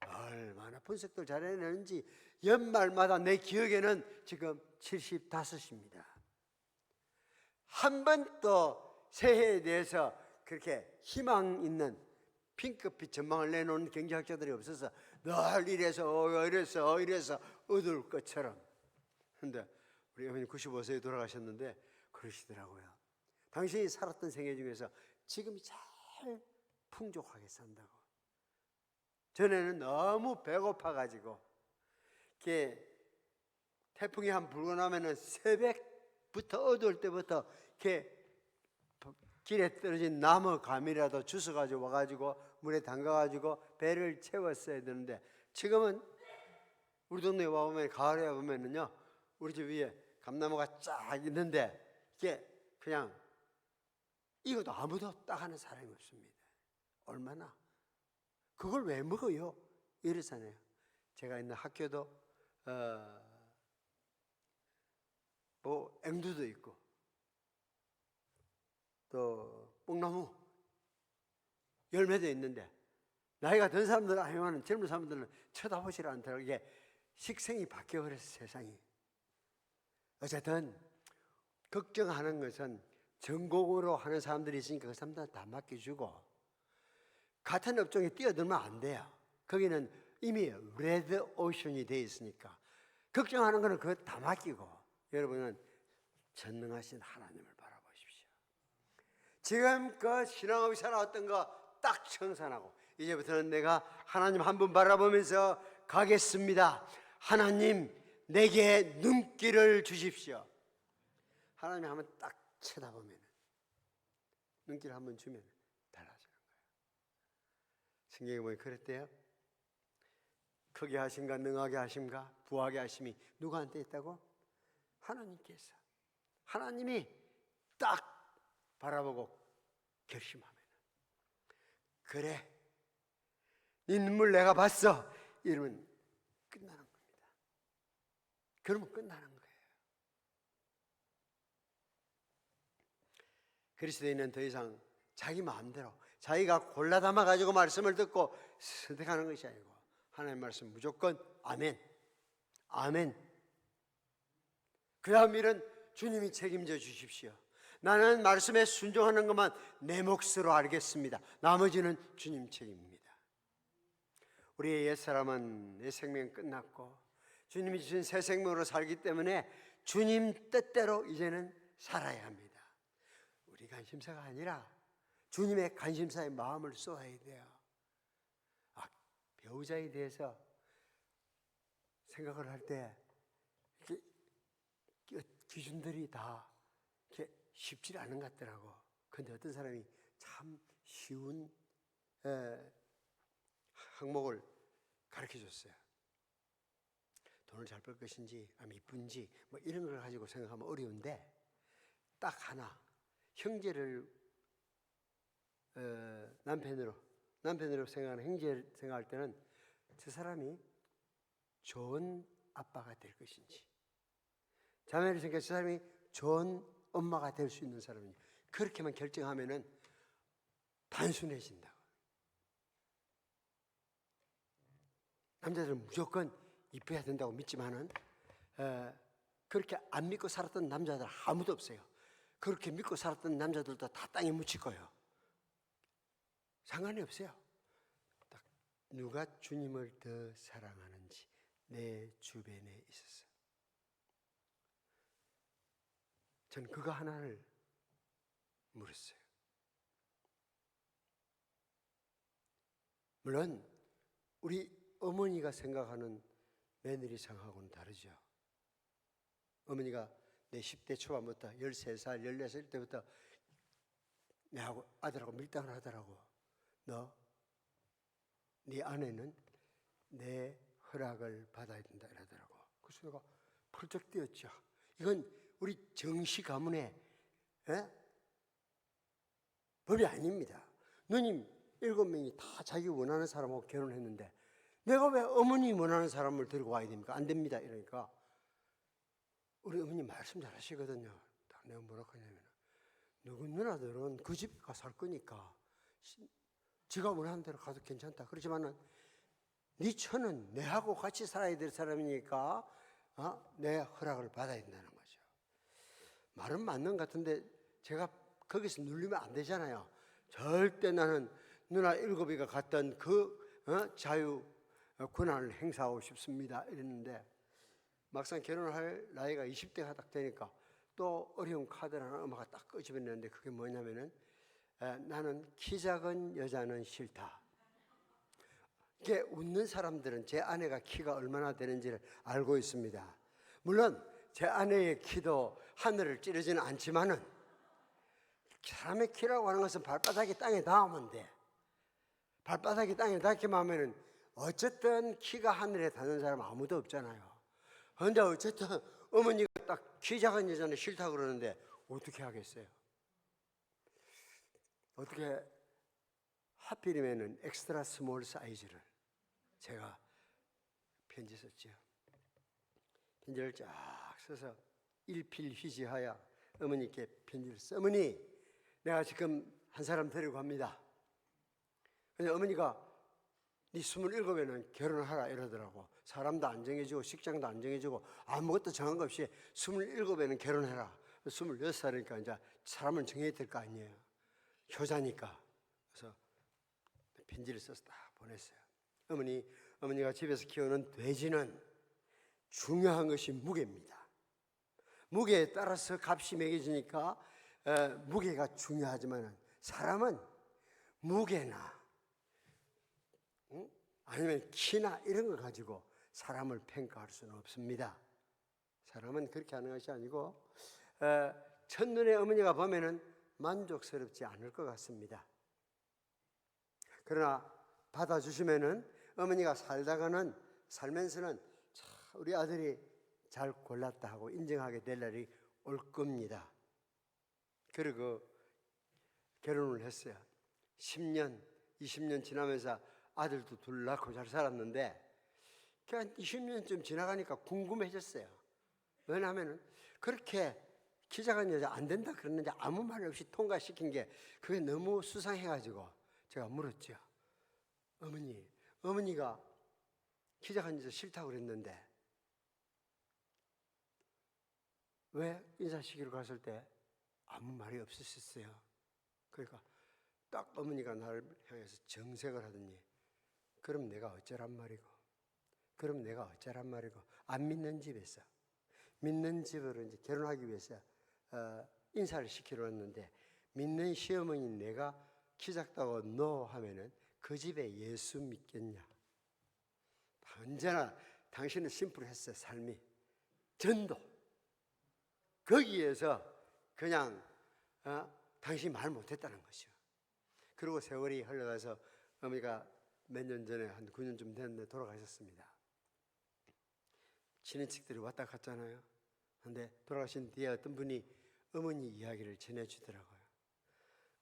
얼마나 분석들 잘해내는지 연말마다 내 기억에는 지금 75입니다. 한 번도 새해에 대해서 그렇게 희망 있는 핑크빛 전망을 내놓은 경제학자들이 없어서 늘 이래서 어두울 것처럼. 그런데 우리 어머니 95세에 돌아가셨는데 그러시더라고요. 당신이 살았던 생애 중에서 지금이 제일 풍족하게 산다고. 전에는 너무 배고파가지고 이렇게 태풍이 한 불고 나면은 새벽부터 어두울 때부터 이렇게 길에 떨어진 나무 감이라도 주워가지고 와가지고 물에 담가가지고 배를 채웠어야 되는데 지금은 우리 동네에 와보면 가을에 와보면은요 우리 집 위에 감나무가 쫙 있는데 이게 그냥 이것도 아무도 따가는 사람이 없습니다. 얼마나 그걸 왜 먹어요? 이러잖아요. 제가 있는 학교도 뭐 앵두도 있고 또 뽕나무 열매도 있는데 나이가 든 사람들은 아니면 젊은 사람들은 쳐다보질 않더라고요. 이게 식생이 바뀌어버려서 세상이. 어쨌든 걱정하는 것은 전공으로 하는 사람들이 있으니까 그 사람들 다 맡겨주고 같은 업종에 뛰어들면 안 돼요. 거기는 이미 레드 오션이 되어 있으니까 걱정하는 거는 그거 다 맡기고 여러분은 전능하신 하나님을 바라보십시오. 지금껏 신앙없이 살아왔던 거 딱 청산하고 이제부터는 내가 하나님 한 분 바라보면서 가겠습니다. 하나님 내게 눈길을 주십시오. 하나님 한번 딱 쳐다보면 눈길 한번 주면 달라지는 거예요. 성경에 보면 그랬대요. 크게 하신가 능하게 하신가 부하게 하심이 누구한테 있다고? 하나님께서. 하나님이 딱 바라보고 결심하면 그래 네 눈물 내가 봤어 이러면 끝나는 겁니다. 그러면 끝나는 거예요. 그리스도인은 더 이상 자기 마음대로 자기가 골라 담아가지고 말씀을 듣고 선택하는 것이 아니고 하나님 말씀 무조건 아멘 아멘. 그 다음 일은 주님이 책임져 주십시오. 나는 말씀에 순종하는 것만 내 몫으로 알겠습니다. 나머지는 주님 책임입니다. 우리의 옛사람은 내 생명 끝났고 주님이 주신 새 생명으로 살기 때문에 주님 뜻대로 이제는 살아야 합니다. 우리 관심사가 아니라 주님의 관심사에 마음을 쏘아야 돼요. 배우자에 대해서 생각을 할 때 기준들이 다 이렇게 쉽지 않은 것 같더라고. 그런데 어떤 사람이 참 쉬운 항목을 가르쳐 줬어요. 돈을 잘 벌 것인지 아니면 이쁜지 뭐 이런 걸 가지고 생각하면 어려운데 딱 하나, 형제를 남편으로 생각하는 형제를 생각할 때는 저 사람이 좋은 아빠가 될 것인지, 자매를 생각해 저 사람이 좋은 엄마가 될 수 있는 사람인지, 그렇게만 결정하면은 단순해진다고. 남자들은 무조건 이뻐야 된다고 믿지만은 그렇게 안 믿고 살았던 남자들 아무도 없어요. 그렇게 믿고 살았던 남자들도 다 땅에 묻힐 거예요. 상관이 없어요. 딱 누가 주님을 더 사랑하는지 내 주변에 있었어요. 전 그거 하나를 물었어요. 물론 우리 어머니가 생각하는 며느리 상하고는 다르죠. 어머니가 내 10대 초반부터 13살, 14살 때부터 내하고 아들하고 밀당을 하더라고. 네 아내는 내 허락을 받아야 된다 이러더라고. 그래서 내가 펄쩍 뛰었죠. 이건 우리 정시 가문의 법이 아닙니다. 누님 7명이 다 자기 원하는 사람하고 결혼했는데 내가 왜 어머니 원하는 사람을 데리고 와야 됩니까? 안 됩니다. 이러니까 우리 어머니 말씀 잘 하시거든요. 내가 뭐라고 하냐면, 누구 누나들은 그 집 가서 살 거니까 지가 원하는 대로 가도 괜찮다. 그렇지만은 네 처는 내하고 같이 살아야 될 사람이니까 내 허락을 받아야 된다는 거죠. 말은 맞는 것 같은데 제가 거기서 눌리면 안 되잖아요. 절대 나는 누나 7이가 갔던 그 자유 권한을 행사하고 싶습니다 이랬는데, 막상 결혼할 나이가 20대가 딱 되니까 또 어려운 카드를 하나 엄마가 딱 끄집어냈는데, 그게 뭐냐면은 나는 키 작은 여자는 싫다. 이게 웃는 사람들은 제 아내가 키가 얼마나 되는지를 알고 있습니다. 물론 제 아내의 키도 하늘을 찌르지는 않지만은, 사람의 키라고 하는 것은 발바닥이 땅에 닿으면 돼. 발바닥이 땅에 닿기만 하면은 어쨌든 키가 하늘에 닿는 사람 아무도 없잖아요. 그런데 어쨌든 어머니가 딱 키 작은 여자는 싫다고 그러는데 어떻게 하겠어요? 어떻게 하필이면은 엑스트라 스몰 사이즈를 제가 편지 썼죠. 편지를 쫙 써서 일필휘지하여 어머니께 편지를 써. 어머니, 내가 지금 한 사람 데리고 갑니다. 근데 어머니가 네 27에는 결혼하라 이러더라고. 사람도 안 정해주고 식장도 안 정해주고 아무것도 정한 거 없이 27에는 결혼해라. 26살이니까 이제 사람은 정해야 될 거 아니에요. 효자니까. 그래서 편지를 써서 다 보냈어요. 어머니가 집에서 키우는 돼지는 중요한 것이 무게입니다. 무게에 따라서 값이 매겨지니까 무게가 중요하지만 사람은 무게나 아니면 키나 이런 걸 가지고 사람을 평가할 수는 없습니다. 사람은 그렇게 하는 것이 아니고 첫눈에 어머니가 보면은 만족스럽지 않을 것 같습니다. 그러나 받아주시면은 어머니가 살면서는 우리 아들이 잘 골랐다 하고 인정하게 될 날이 올 겁니다. 그리고 결혼을 했어요. 10년, 20년 지나면서 아들도 둘 낳고 잘 살았는데, 그냥 20년쯤 지나가니까 궁금해졌어요. 왜냐하면 그렇게 키 작은 여자 안 된다 그랬는데 아무 말 없이 통과시킨 게 그게 너무 수상해가지고 제가 물었죠. 어머니가 키 작은 여자 싫다고 그랬는데 왜 인사시키러 갔을 때 아무 말이 없으셨어요? 그러니까 딱 어머니가 나를 향해서 정색을 하더니 그럼 내가 어쩌란 말이고, 그럼 내가 어쩌란 말이고. 안 믿는 집에서, 믿는 집으로 이제 결혼하기 위해서 인사를 시키러 왔는데, 믿는 시어머니 내가 키 작다고 너 하면은 그 집에 예수 믿겠냐? 언제나 당신은 심플했어요. 삶이 전도 거기에서 그냥 당신이 말 못했다는 것이요. 그리고 세월이 흘러가서 어머니가 몇 년 전에 한 9년쯤 됐는데 돌아가셨습니다. 친인척들이 왔다 갔잖아요. 그런데 돌아가신 뒤에 어떤 분이 어머니 이야기를 전해주더라고요.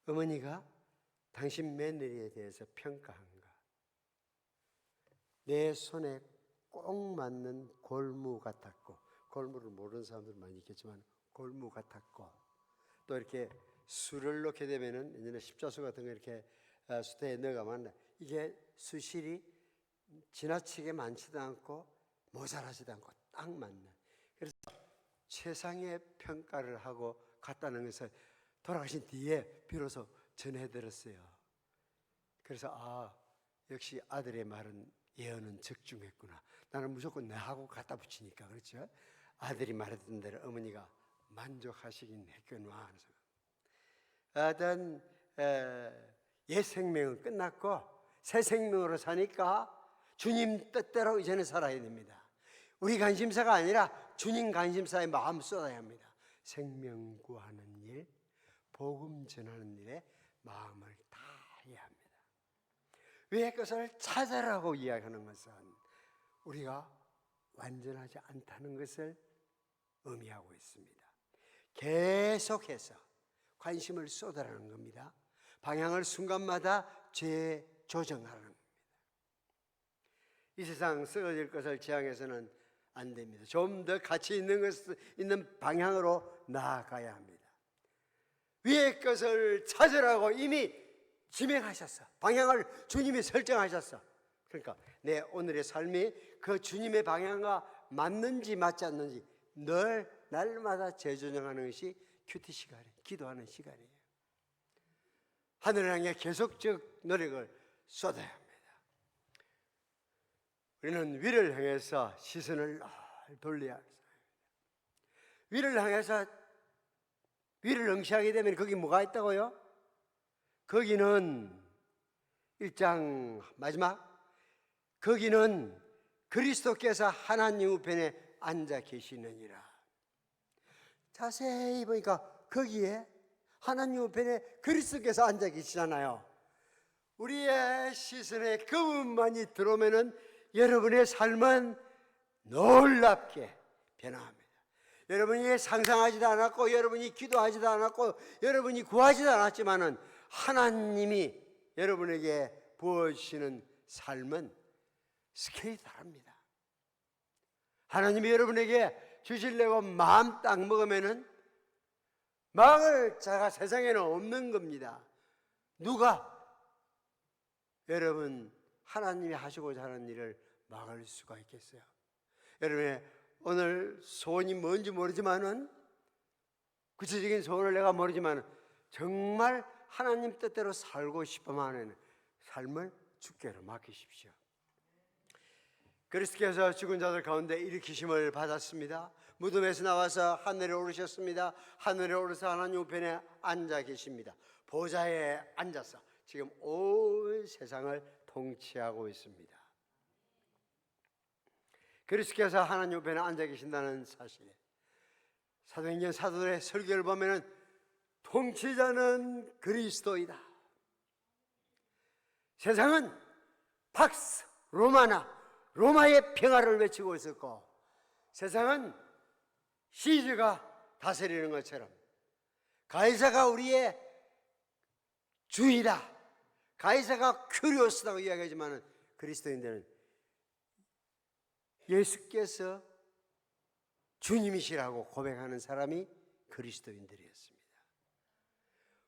어머니가 당신 며느리에 대해서 평가한가? 내 손에 꼭 맞는 골무 같았고, 골무를 모르는 사람들 많이 있겠지만 골무 같았고, 또 이렇게 술을 넣게 되면은 예전에 십자수 같은 거 이렇게 수태에 넣어가면 이게 수실이 지나치게 많지도 않고 모자라지도 않고 딱 맞는, 그래서 최상의 평가를 하고 갔다는 것을 돌아가신 뒤에 비로소 전해들었어요. 그래서 역시 아들의 말은 예언은 적중했구나. 나는 무조건 내하고 갖다 붙이니까, 그렇죠? 아들이 말했던 대로 어머니가 만족하시긴 했구나. 어떤 옛 생명은 끝났고 새 생명으로 사니까 주님 뜻대로 이제는 살아야 됩니다. 우리 관심사가 아니라 주님 관심사에 마음 쏟아야 합니다. 생명 구하는 일, 복음 전하는 일에 마음을 다해야 합니다. 위의 것을 찾으라고 이야기하는 것은 우리가 완전하지 않다는 것을 의미하고 있습니다. 계속해서 관심을 쏟아라는 겁니다. 방향을 순간마다 재조정하라는 겁니다. 이 세상 썩어질 것을 지향해서는 안 됩니다. 좀 더 가치 있는 방향으로 나아가야 합니다. 위의 것을 찾으라고 이미 지명하셨어. 방향을 주님이 설정하셨어. 그러니까 내 오늘의 삶이 그 주님의 방향과 맞는지 맞지 않는지 늘 날마다 재조정하는 것이 큐티 시간이에요. 기도하는 시간이에요. 하늘을 향해 계속적 노력을 쏟아야 합니다. 우리는 위를 향해서 시선을 늘 돌려야 합니다. 위를 향해서 위를 응시하게 되면 거기 뭐가 있다고요? 거기는 1장 마지막, 거기는 그리스도께서 하나님 우편에 앉아 계시느니라. 자세히 보니까 거기에 하나님 우편에 그리스도께서 앉아 계시잖아요. 우리의 시선에 그분만이 들어오면은 여러분의 삶은 놀랍게 변화합니다. 여러분이 상상하지도 않았고, 여러분이 기도하지도 않았고, 여러분이 구하지도 않았지만은 하나님이 여러분에게 부어주시는 삶은 스케일이 다릅니다. 하나님이 여러분에게 주시려고 마음 딱 먹으면은 막을 자가 세상에는 없는 겁니다. 누가 여러분 하나님이 하시고자 하는 일을 막을 수가 있겠어요? 여러분의 오늘 소원이 뭔지 모르지만은, 구체적인 소원을 내가 모르지만 정말 하나님 뜻대로 살고 싶으면 삶을 주께로 맡기십시오. 그리스도께서 죽은 자들 가운데 일으키심을 받았습니다. 무덤에서 나와서 하늘에 오르셨습니다. 하늘에 오르서 하나님 우편에 앉아 계십니다. 보좌에 앉아서 지금 온 세상을 통치하고 있습니다. 그리스도께서 하나님 우편에 앉아 계신다는 사실에 사도행전 사도들의 설교를 보면은 통치자는 그리스도이다. 세상은 팍스 로마나 로마의 평화를 외치고 있었고, 세상은 시즈가 다스리는 것처럼 가이사가 우리의 주이다, 가이사가 큐리오스다고 이야기하지만 그리스도인들은 예수께서 주님이시라고 고백하는 사람이 그리스도인들이었습니다.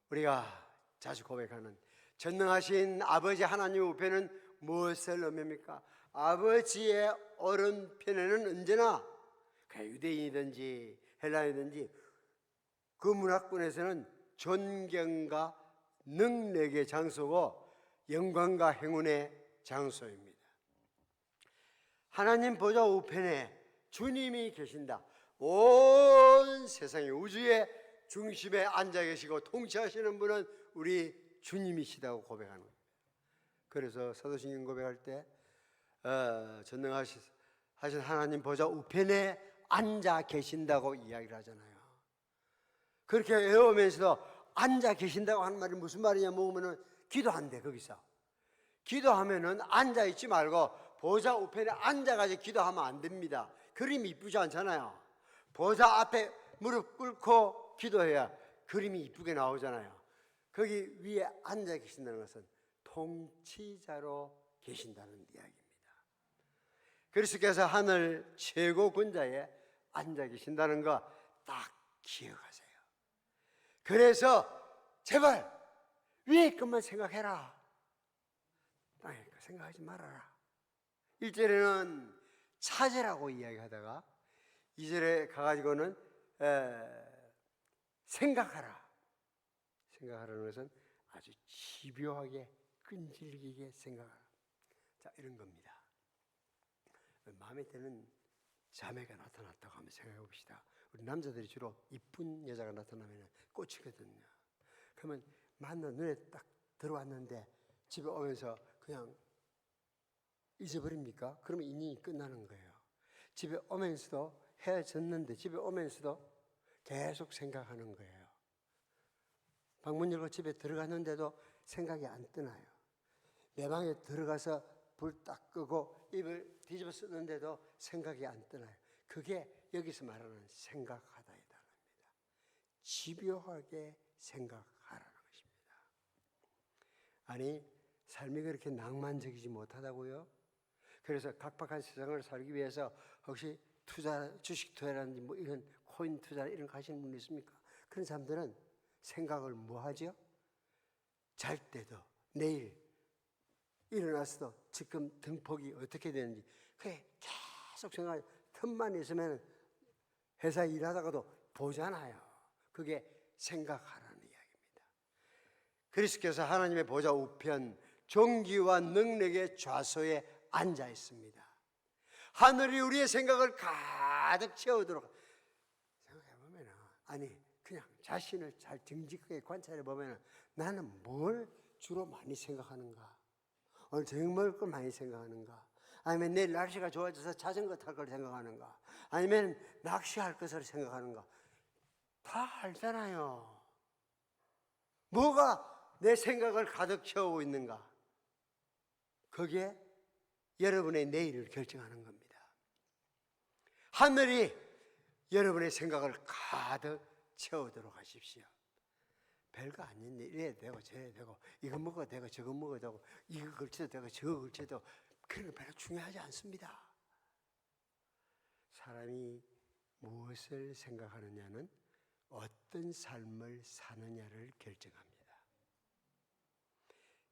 우리가 자주 고백하는 전능하신 아버지 하나님 우편은 무엇을 의미합니까? 아버지의 오른편에는 언제나 유대인이든지 헬라어든지 그 문화권에서는 존경과 능력의 장소고 영광과 행운의 장소입니다. 하나님 보좌 우편에 주님이 계신다. 온 세상의 우주의 중심에 앉아 계시고 통치하시는 분은 우리 주님이시다고 고백하는 겁니다. 그래서 사도신경 고백할 때 전능하신 하나님 보좌 우편에 앉아 계신다고 이야기를 하잖아요. 그렇게 외우면서도 앉아 계신다고 하는 말이 무슨 말이냐 물으면은 기도한대. 거기서 기도하면은 앉아 있지 말고 보좌 우편에 앉아가지고 기도하면 안 됩니다. 그림이 이쁘지 않잖아요. 보좌 앞에 무릎 꿇고 기도해야 그림이 이쁘게 나오잖아요. 거기 위에 앉아 계신다는 것은 통치자로 계신다는 이야기입니다. 그리스도께서 하늘 최고 권자에 앉아 계신다는 거 딱 기억하세요. 그래서 제발 위에 것만 생각해라. 땅에 거 생각하지 말아라. 1절에는 찾으라고 이야기하다가 2절에 가가지고는 생각하라. 생각하라는 것은 아주 집요하게 끈질기게 생각하라. 자, 이런 겁니다. 마음에 드는 자매가 나타났다고 한번 생각해 봅시다. 우리 남자들이 주로 이쁜 여자가 나타나면 꽂히거든요. 그러면 만나 눈에 딱 들어왔는데 집에 오면서 그냥 잊어버립니까? 그러면 인연이 끝나는 거예요. 집에 오면서도 헤어졌는데 집에 오면서도 계속 생각하는 거예요. 방문 열고 집에 들어갔는데도 생각이 안 떠나요. 내 방에 들어가서 불 딱 끄고 입을 뒤집어 쓰는데도 생각이 안 떠나요. 그게 여기서 말하는 생각하다이다는 겁니다. 집요하게 생각하라는 것입니다. 아니, 삶이 그렇게 낭만적이지 못하다고요? 그래서 각박한 세상을 살기 위해서 혹시 주식 투자라든지 뭐 이런 코인 투자 이런 거 하시는 분 있습니까? 그런 사람들은 생각을 뭐 하죠? 잘 때도 내일 일어나서도 지금 등폭이 어떻게 되는지 그게 계속 생각. 틈만 있으면 회사 일하다가도 보잖아요. 그게 생각하라는 이야기입니다. 그리스도께서 하나님의 보좌 우편 존귀와 능력의 좌소에 앉아 있습니다. 하늘이 우리의 생각을 가득 채우도록 생각해 보면 아니 그냥 자신을 잘 정직하게 관찰해 보면 나는 뭘 주로 많이 생각하는가? 오늘 저녁 먹을 걸 많이 생각하는가? 아니면 내일 날씨가 좋아져서 자전거 탈 걸 생각하는가? 아니면 낚시할 것을 생각하는가? 다 알잖아요. 뭐가 내 생각을 가득 채우고 있는가? 그게 여러분의 내일을 결정하는 겁니다. 하늘이 여러분의 생각을 가득 채우도록 하십시오. 별거 아닌 일 이래야 되고 저래야 되고 이거 먹어도 되고 저거 먹어도 되고 이거 걸쳐도 되고 저거 걸쳐도 되고 그런 거 별로 중요하지 않습니다. 사람이 무엇을 생각하느냐는 어떤 삶을 사느냐를 결정합니다.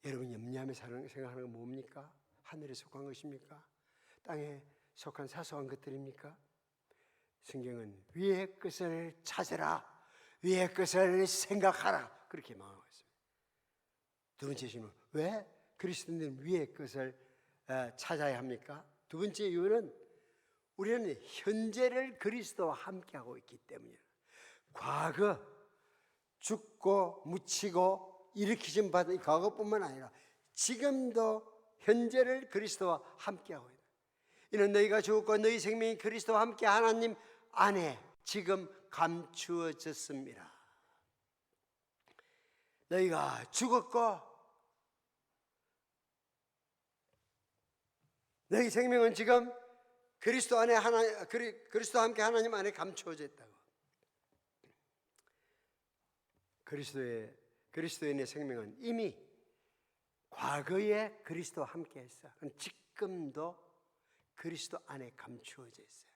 여러분 염려하며 생각하는 건 뭡니까? 하늘에 속한 것입니까? 땅에 속한 사소한 것들입니까? 성경은 위의 것을 찾으라, 위의 것을 생각하라 그렇게 말하고 있습니다. 두 번째 질문, 왜 그리스도인들은 위의 것을 찾아야 합니까? 두 번째 이유는 우리는 현재를 그리스도와 함께하고 있기 때문이에요. 과거 죽고 묻히고 일으키심 받은 이 과거뿐만 아니라 지금도 현재를 그리스도와 함께하고 있다. 이는 너희가 죽었고 너희 생명이 그리스도와 함께 하나님 안에 지금 감추어졌습니다. 너희가 죽었고 너희 생명은 지금 그리스도 안에 그리스도와 함께 하나님 안에 감추어져 있다고. 그리스도인의 생명은 이미 과거에 그리스도와 함께 했어. 지금도 그리스도 안에 감추어져 있어요.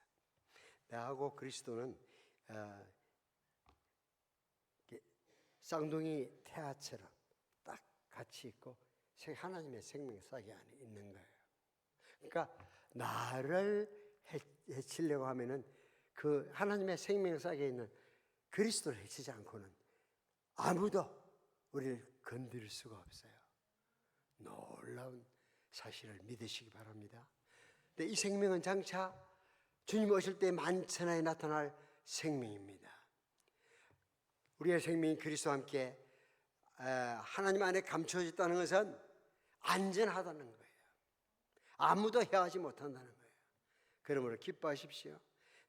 나하고 그리스도는 쌍둥이 태아처럼 딱 같이 있고 하나님의 생명사기 안에 있는 거예요. 그러니까 나를 해치려고 하면은 그 하나님의 생명sak에 있는 그리스도를 해치지 않고는 아무도 우리를 건드릴 수가 없어요. 놀라운 사실을 믿으시기 바랍니다. 근데 이 생명은 장차 주님 오실 때 만천하에 나타날 생명입니다. 우리의 생명이 그리스도와 함께 하나님 안에 감춰졌다는 것은 안전하다는 거예요. 아무도 해하지 못한다는 거예요. 그러므로 기뻐하십시오.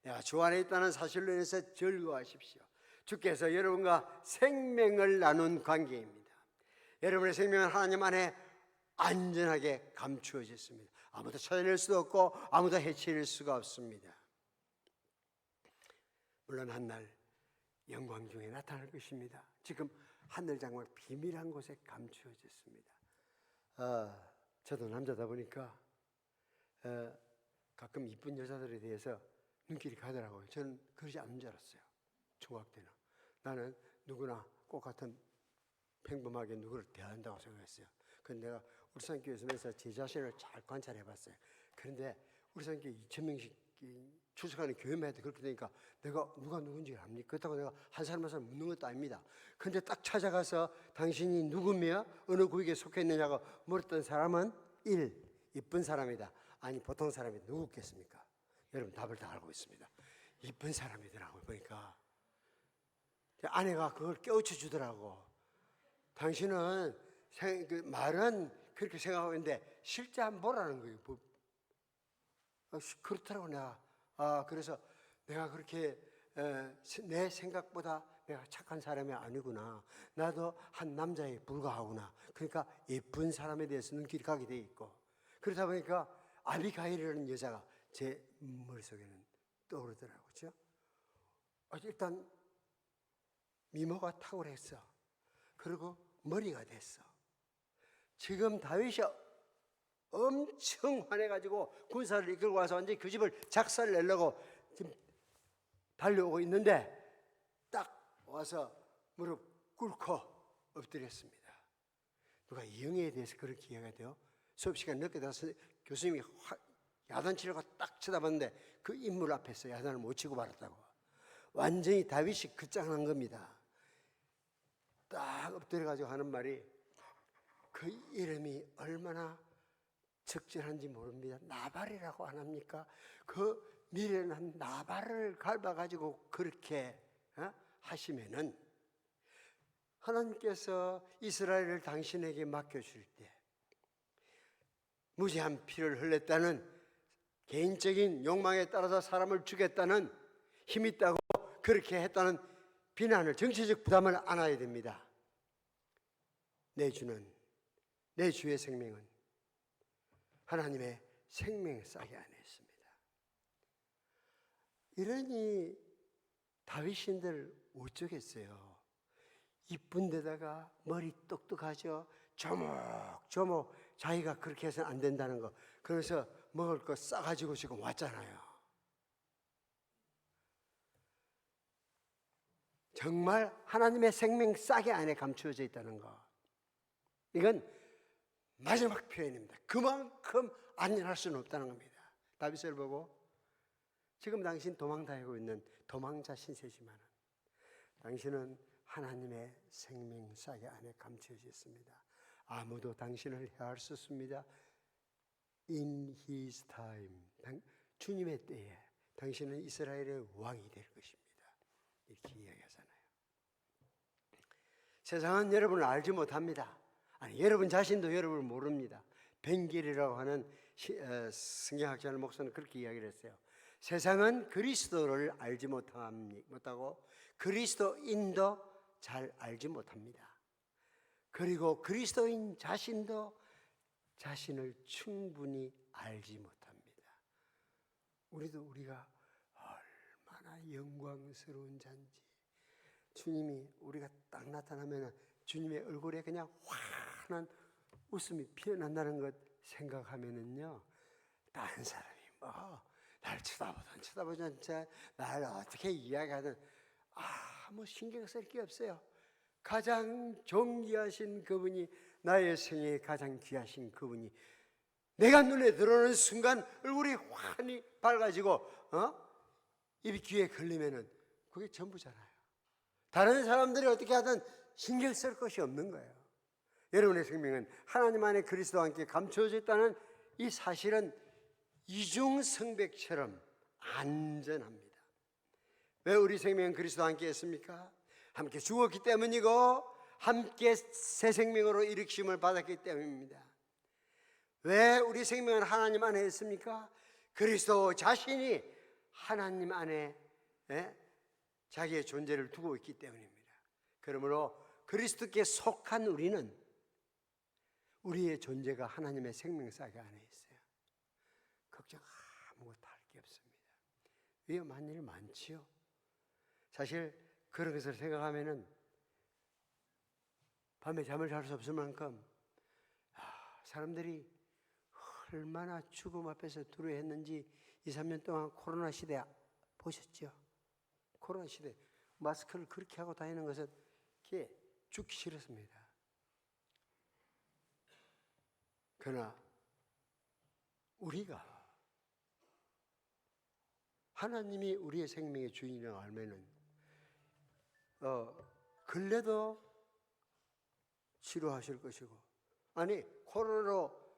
내가 주 안에 있다는 사실로 인해서 즐거워하십시오. 주께서 여러분과 생명을 나눈 관계입니다. 여러분의 생명은 하나님 안에 안전하게 감추어졌습니다. 아무도 찾아낼 수도 없고 아무도 해칠 수가 없습니다. 물론 한날 영광 중에 나타날 것입니다. 지금 하늘 장막 비밀한 곳에 감추어졌습니다. 저도 남자다 보니까 가끔 이쁜 여자들에 대해서 눈길이 가더라고요. 저는 그러지 않는 줄 알았어요. 중학교 때는 나는 누구나 똑같은 평범하게 누구를 대한다고 생각했어요. 그런데 내가 우리 선교회 있으면서 제 자신을 잘 관찰해봤어요. 그런데 우리 선교회 2,000명씩 출석하는 교회마다 그렇게 되니까 내가 누가 누군지 압니까? 그렇다고 내가 한 사람 한 사람 묻는 것도 아닙니다. 그런데 딱 찾아가서 당신이 누구며 어느 구역에 속해 있느냐고 물었던 사람은 1. 이쁜 사람이다. 아니 보통 사람이 누구겠습니까? 여러분 답을 다 알고 있습니다. 이쁜 사람이더라고요. 보니까 아내가 그걸 깨우쳐 주더라고. 당신은 그 말은 그렇게 생각하고 있는데 실제 한번 보라는 거예요. 그렇더라고 내가. 그래서 내가 그렇게 내 생각보다 내가 착한 사람이 아니구나. 나도 한 남자에 불과하구나. 그러니까 예쁜 사람에 대해서 눈길이 가게 돼 있고 그러다 보니까 아비가일이라는 여자가 제 머릿속에는 떠오르더라고요. 그렇죠? 일단 미모가 탁월했어. 그리고 머리가 됐어. 지금 다윗이 엄청 화내가지고 군사를 이끌고 와서 완전히 그 집을 작살 내려고 지금 달려오고 있는데 딱 와서 무릎 꿇고 엎드렸습니다. 누가 이 영예에 대해서 그렇게 이야기가 돼요? 수업 시간 늦게 돼서 교수님이 야단치려고 딱 쳐다봤는데 그 인물 앞에서 야단을 못 치고 말았다고. 완전히 다윗이 끝장난 겁니다. 딱 엎드려가지고 하는 말이 그 이름이 얼마나 적절한지 모릅니다. 나발이라고 안 합니까? 그 미련한 나발을 밟아가지고 그렇게 하시면은 하나님께서 이스라엘을 당신에게 맡겨줄 때 무지한 피를 흘렸다는 개인적인 욕망에 따라서 사람을 죽였다는 힘이 있다고 그렇게 했다는 비난을 정치적 부담을 안아야 됩니다. 내 주의 생명은 하나님의 생명싸개 안에 있습니다. 이러니 다윗인들 어쩌겠어요. 이쁜 데다가 머리 똑똑하죠. 조목조목 자기가 그렇게 해서는 안 된다는 거. 그래서 먹을 거 싸가지고 지금 왔잖아요. 정말 하나님의 생명싸개 안에 감추어져 있다는 거. 이건 마지막 표현입니다. 그만큼 안전할 수는 없다는 겁니다. 다윗을 보고 지금 당신 도망다니고 있는 도망자 신세지만은 당신은 하나님의 생명싸개 안에 감춰져 있습니다. 아무도 당신을 해할 수 없습니다. In His time, 주님의 때에 당신은 이스라엘의 왕이 될 것입니다. 이렇게 이야기하잖아요. 세상은 여러분을 알지 못합니다. 아니, 여러분 자신도 여러분을 모릅니다. 벤겔이라고 하는 성경학자는 목사는 그렇게 이야기를 했어요. 세상은 그리스도를 알지 못하고 그리스도인도 잘 알지 못합니다. 그리고 그리스도인 자신도 자신을 충분히 알지 못합니다. 우리가 얼마나 영광스러운 자인지 주님이 우리가 딱 나타나면 주님의 얼굴에 그냥 환한 웃음이 피어난다는 것 생각하면은요, 다른 사람이 날 쳐다보든 날 어떻게 이야기하든 아무 신경 쓸 게 없어요. 가장 존귀하신 그분이, 나의 생에 가장 귀하신 그분이 내가 눈에 들어오는 순간 얼굴이 환히 밝아지고 입이 귀에 걸리면은 그게 전부잖아요. 다른 사람들이 어떻게 하든 신경 쓸 것이 없는 거예요. 여러분의 생명은 하나님 안에 그리스도와 함께 감춰져 있다는 이 사실은 이중성백처럼 안전합니다. 왜 우리 생명은 그리스도와 함께 했습니까? 함께 죽었기 때문이고 함께 새 생명으로 일으킴을 받았기 때문입니다. 왜 우리 생명은 하나님 안에 있습니까? 그리스도 자신이 하나님 안에 자기의 존재를 두고 있기 때문입니다. 그러므로 그리스도께 속한 우리는 우리의 존재가 하나님의 생명사계 안에 있어요. 걱정 아무것도 할 게 없습니다. 위험한 일 많지요. 사실 그런 것을 생각하면은 밤에 잠을 잘 수 없을 만큼 사람들이 얼마나 죽음 앞에서 두려워했는지 2, 3년 동안 코로나 시대 보셨죠? 코로나 시대 마스크를 그렇게 하고 다니는 것은 그게 죽기 싫었습니다. 그러나 우리가 하나님이 우리의 생명의 주인이라고 알면은 근래도 치료하실 것이고, 아니 코로나로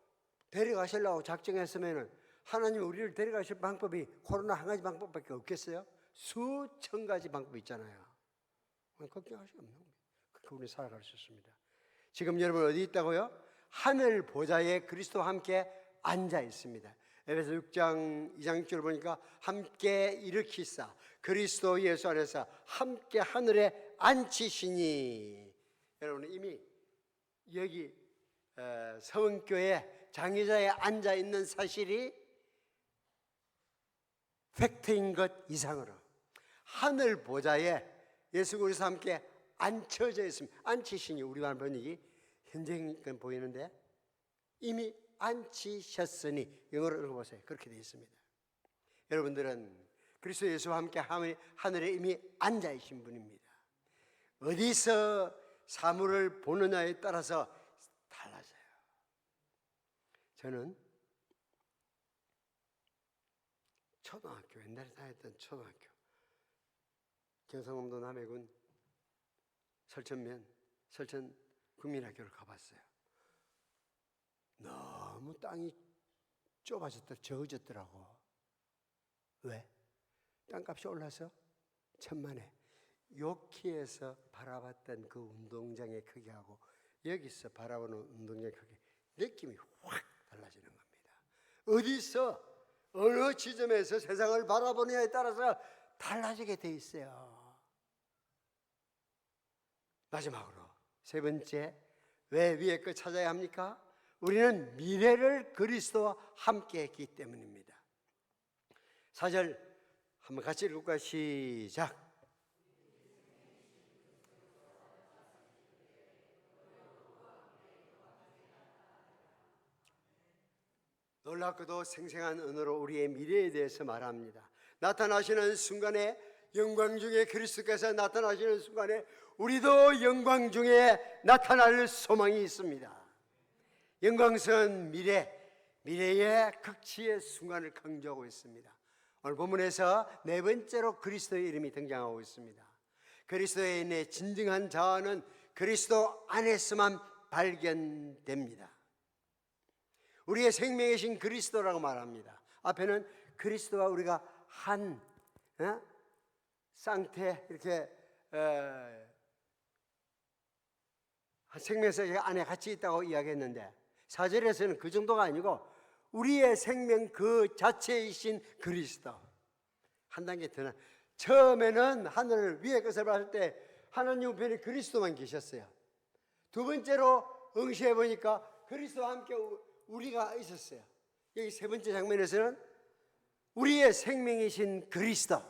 데려가시려고 작정했으면은 하나님이 우리를 데려가실 방법이 코로나 한 가지 방법밖에 없겠어요? 수천 가지 방법이 있잖아요. 걱정하실 수 없는 겁니다. 그렇게 우리 살아갈 수 있습니다. 지금 여러분 어디 있다고요? 하늘 보좌에 그리스도와 함께 앉아 있습니다. 에베소 6장 2장 6절을 보니까 함께 일으키사 그리스도 예수 안에서 함께 하늘에 앉히시니, 여러분 이미 여기 서원교회 장의자에 앉아 있는 사실이 팩트인 것 이상으로 하늘 보좌에 예수 그리스도와 함께 앉혀져 있습니다. 앉히시니, 우리말 번역이 현재니까 보이는데 이미 앉히셨으니, 영어로 읽어보세요. 그렇게 되어 있습니다. 여러분들은 그리스도 예수와 함께 하늘에 이미 앉아 계신 분입니다. 어디서 사물을 보느냐에 따라서 달라져요. 저는 초등학교, 옛날에 다녔던 초등학교, 경상남도 남해군 설천 국민학교를 가봤어요. 너무 땅이 적어졌더라고. 왜? 땅값이 올라서 천만에. 요키에서 바라봤던 그 운동장의 크기하고 여기서 바라보는 운동장의 크기, 느낌이 확 달라지는 겁니다. 어디서 어느 지점에서 세상을 바라보느냐에 따라서 달라지게 돼 있어요. 마지막으로 세 번째, 왜 위에 거 찾아야 합니까? 우리는 미래를 그리스도와 함께 했기 때문입니다. 4절 한번 같이 읽을까요? 시작. 놀랍고도 생생한 언어로 우리의 미래에 대해서 말합니다. 나타나시는 순간에, 영광 중에 그리스도께서 나타나시는 순간에 우리도 영광 중에 나타날 소망이 있습니다. 영광스러운 미래의 극치의 순간을 강조하고 있습니다. 오늘 본문에서 네 번째로 그리스도의 이름이 등장하고 있습니다. 그리스도의 인내 진정한 자아는 그리스도 안에서만 발견됩니다. 우리의 생명이신 그리스도라고 말합니다. 앞에는 그리스도와 우리가 한 쌍태, 이렇게 생명체 안에 같이 있다고 이야기했는데, 4절에서는 그 정도가 아니고 우리의 생명 그 자체이신 그리스도. 한 단계 더, 처음에는 하늘 위의 것을 봤을 때 하나님 우편에 그리스도만 계셨어요. 두 번째로 응시해 보니까 그리스도와 함께 우리가 있었어요. 여기 세 번째 장면에서는 우리의 생명이신 그리스도.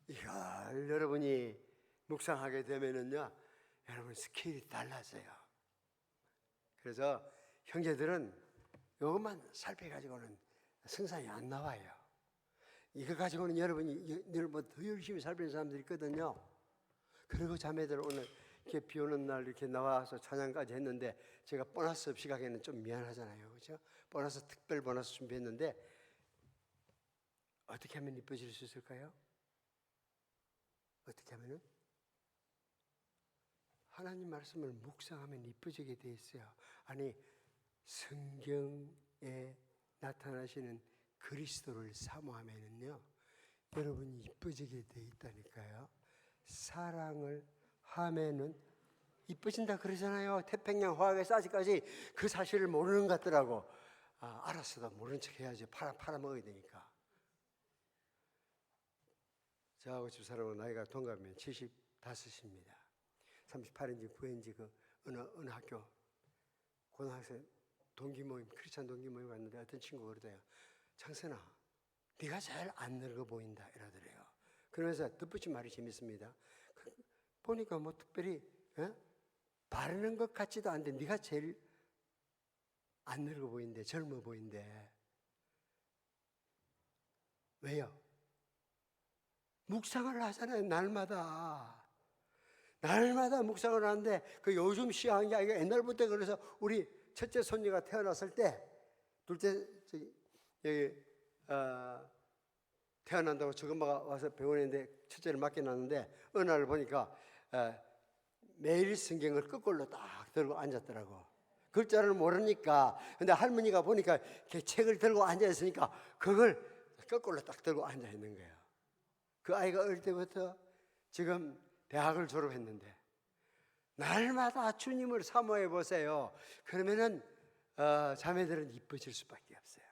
이걸 여러분이 묵상하게 되면은요, 여러분 스케일이 달라져요. 그래서 형제들은 이것만 살펴가지고는 승산이 안 나와요. 이거 가지고는 여러분이 더 열심히 살피는 사람들이 있거든요. 그리고 자매들 오늘 이렇게 비 오는 날 이렇게 나와서 찬양까지 했는데, 제가 보너스 없이 가기에는 좀 미안하잖아요. 그렇죠? 특별 보너스 준비했는데 어떻게 하면 이뻐질 수 있을까요? 어떻게 하면은? 하나님 말씀을 묵상하면 이뻐지게 돼 있어요. 아니, 성경에 나타나시는 그리스도를 사모하면은요, 여러분이 이뻐지게 돼 있다니까요. 사랑을 하면은 이뻐진다 그러잖아요. 태평양 화학에서 아직까지 그 사실을 모르는 것 같더라고. 알았어도 모른 척 해야지. 팔아먹어야 되니까. 저하고 집사람하고 나이가 동갑이면 75입니다. 38인지 9인지 그 어느 학교 고등학생 동기 모임, 크리스찬 동기 모임 갔는데 어떤 친구가 그러대요. 창선아, 네가 제일 안 늙어 보인다 이러더래요. 그러면서 덧붙인 말이 재밌습니다. 보니까 뭐 특별히 바르는 것 같지도 않은데 네가 제일 안 늙어 보인대, 젊어 보인대. 왜요? 묵상을 하잖아요. 날마다 묵상을 하는데 그 요즘 시행한 게 아니라 옛날부터. 그래서 우리 첫째 손녀가 태어났을 때 둘째 여기 태어난다고 저엄마가 와서 병원에 있는데 첫째를 맡겨놨는데 어느 날 보니까 매일 성경을 거꾸로 딱 들고 앉았더라고. 글자를 모르니까. 근데 할머니가 보니까 책을 들고 앉아있으니까 그걸 거꾸로 딱 들고 앉아있는 거예요. 그 아이가 어릴 때부터 지금 대학을 졸업했는데 날마다 주님을 사모해 보세요. 그러면은 자매들은 이뻐질 수밖에 없어요.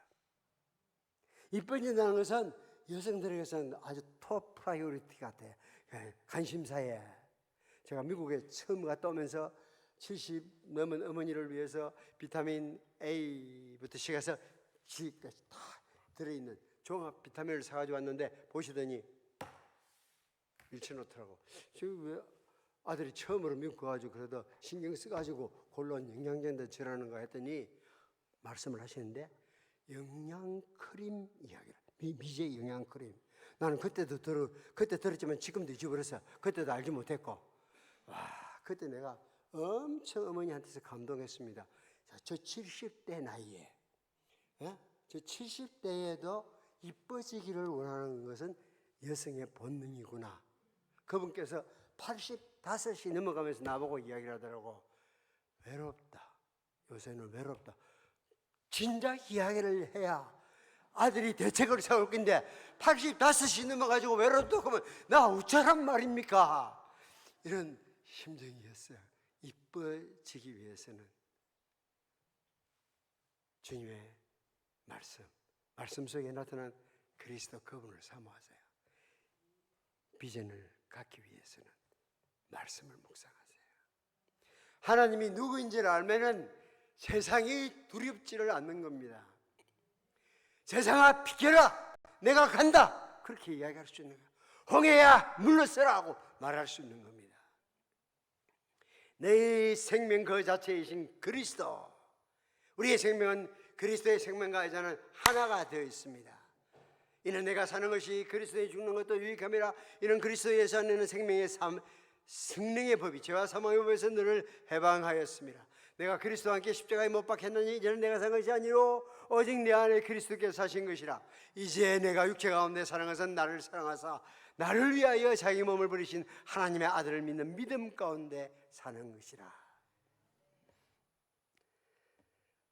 이뻐진다는 것은 여성들에게서는 아주 톱 프라이오리티 같아요. 관심사에. 제가 미국에 처음 갔다 오면서 70 넘은 어머니를 위해서 비타민 A부터 시작해서 G까지 다 들어있는 종합 비타민을 사가지고 왔는데 보시더니 일치놓더라고. 지금 왜 아들이 처음으로 미국 가가지고 그래도 신경 써가지고 골론 영양제인데 저라는가 했더니 말씀을 하시는데 영양크림 이야기를, 미제 영양크림. 나는 그때 들었지만 지금도 잊어버렸어. 그때도 알지 못했고. 와, 그때 내가 엄청 어머니한테서 감동했습니다. 저 70대 나이에, 저 70대에도 이뻐지기를 원하는 것은 여성의 본능이구나. 그분께서 85이 넘어가면서 나보고 이야기를 하더라고. 외롭다. 요새는 외롭다. 진작 이야기를 해야 아들이 대책을 세울 건데 85이 넘어가지고 외롭다 그러면 나 어쩌란 말입니까? 이런 심정이었어요. 이뻐지기 위해서는 주님의 말씀 속에 나타난 그리스도 그분을 사모하세요. 비전을 갖기 위해서는 말씀을 묵상하세요. 하나님이 누구인지를 알면은 세상이 두렵지를 않는 겁니다. 세상아 비켜라, 내가 간다, 그렇게 이야기할 수 있는 거예요. 홍해야 물러서라 하고 말할 수 있는 겁니다. 내 생명 그 자체이신 그리스도, 우리의 생명은 그리스도의 생명과 이제는 하나가 되어 있습니다. 이는 내가 사는 것이 그리스도에 죽는 것도 유익함이라. 이는 그리스도에서 내는 생명의 삶, 성령의 법이 죄와 사망의 법에서 너를 해방하였습니다. 내가 그리스도와 함께 십자가에 못 박혔느니 이제는 내가 산 것이 아니로 오직 내 안에 그리스도께서 사신 것이라. 이제 내가 육체 가운데 사는 것은 나를 사랑하사 나를 위하여 자기 몸을 버리신 하나님의 아들을 믿는 믿음 가운데 사는 것이라.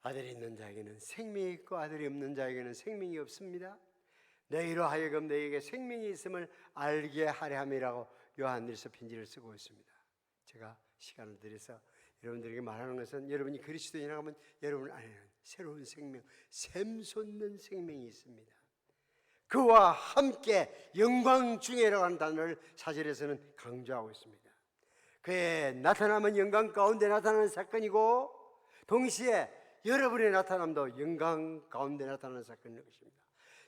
아들이 있는 자에게는 생명이 있고 아들이 없는 자에게는 생명이 없습니다. 너희로 하여금 너희에게 생명이 있음을 알게 하려 함이라고 요한일서 편지를 쓰고 있습니다. 제가 시간을 들여서 여러분들에게 말하는 것은 여러분이 그리스도인이라고 하면 여러분 안에는 새로운 생명, 샘솟는 생명이 있습니다. 그와 함께 영광 중에라고 하는 단어를 사절에서는 강조하고 있습니다. 그의 나타남은 영광 가운데 나타나는 사건이고 동시에 여러분의 나타남도 영광 가운데 나타나는 사건인 것입니다.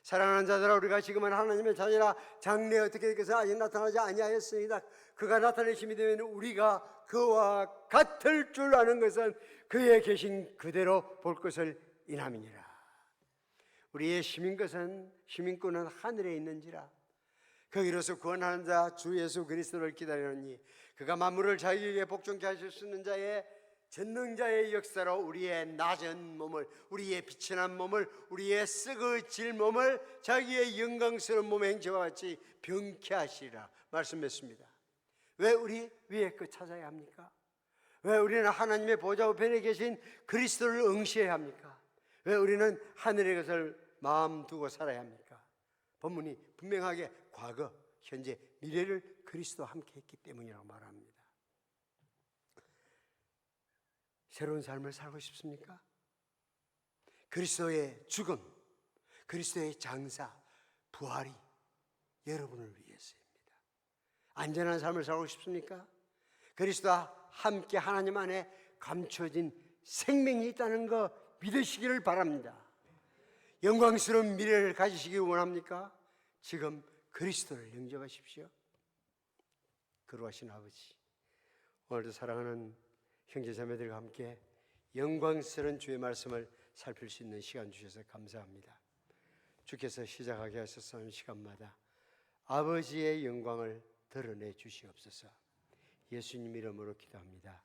사랑하는 자들아, 우리가 지금은 하나님의 자녀라. 장래에 어떻게 되겠어 아직 나타나지 아니하였으니라. 그가 나타내심이 되면 우리가 그와 같을 줄 아는 것은 그의 계신 그대로 볼 것을 인함이니라. 우리의 시민권은 하늘에 있는지라. 거기로서 구원하는 자 주 예수 그리스도를 기다리노니 그가 만물을 자기에게 복종케 하실 수 있는 자의 전능자의 역사로 우리의 낮은 몸을, 우리의 비천한 몸을, 우리의 썩어질 몸을 자기의 영광스러운 몸의 행체와 같이 병케 하시리라 말씀했습니다. 왜 우리 위의 것 찾아야 합니까? 왜 우리는 하나님의 보좌 우편에 계신 그리스도를 응시해야 합니까? 왜 우리는 하늘의 것을 마음 두고 살아야 합니까? 본문이 분명하게 과거, 현재, 미래를 그리스도와 함께 했기 때문이라고 말합니다. 새로운 삶을 살고 싶습니까? 그리스도의 죽음, 그리스도의 장사, 부활이 여러분을 위해서입니다. 안전한 삶을 살고 싶습니까? 그리스도와 함께 하나님 안에 감춰진 생명이 있다는 거 믿으시기를 바랍니다. 영광스러운 미래를 가지시기 원합니까? 지금 그리스도를 영접하십시오. 거룩하신 아버지, 오늘도 사랑하는 형제자매들과 함께 영광스러운 주의 말씀을 살필 수 있는 시간 주셔서 감사합니다. 주께서 시작하게 하셨던 시간마다 아버지의 영광을 드러내 주시옵소서. 예수님 이름으로 기도합니다.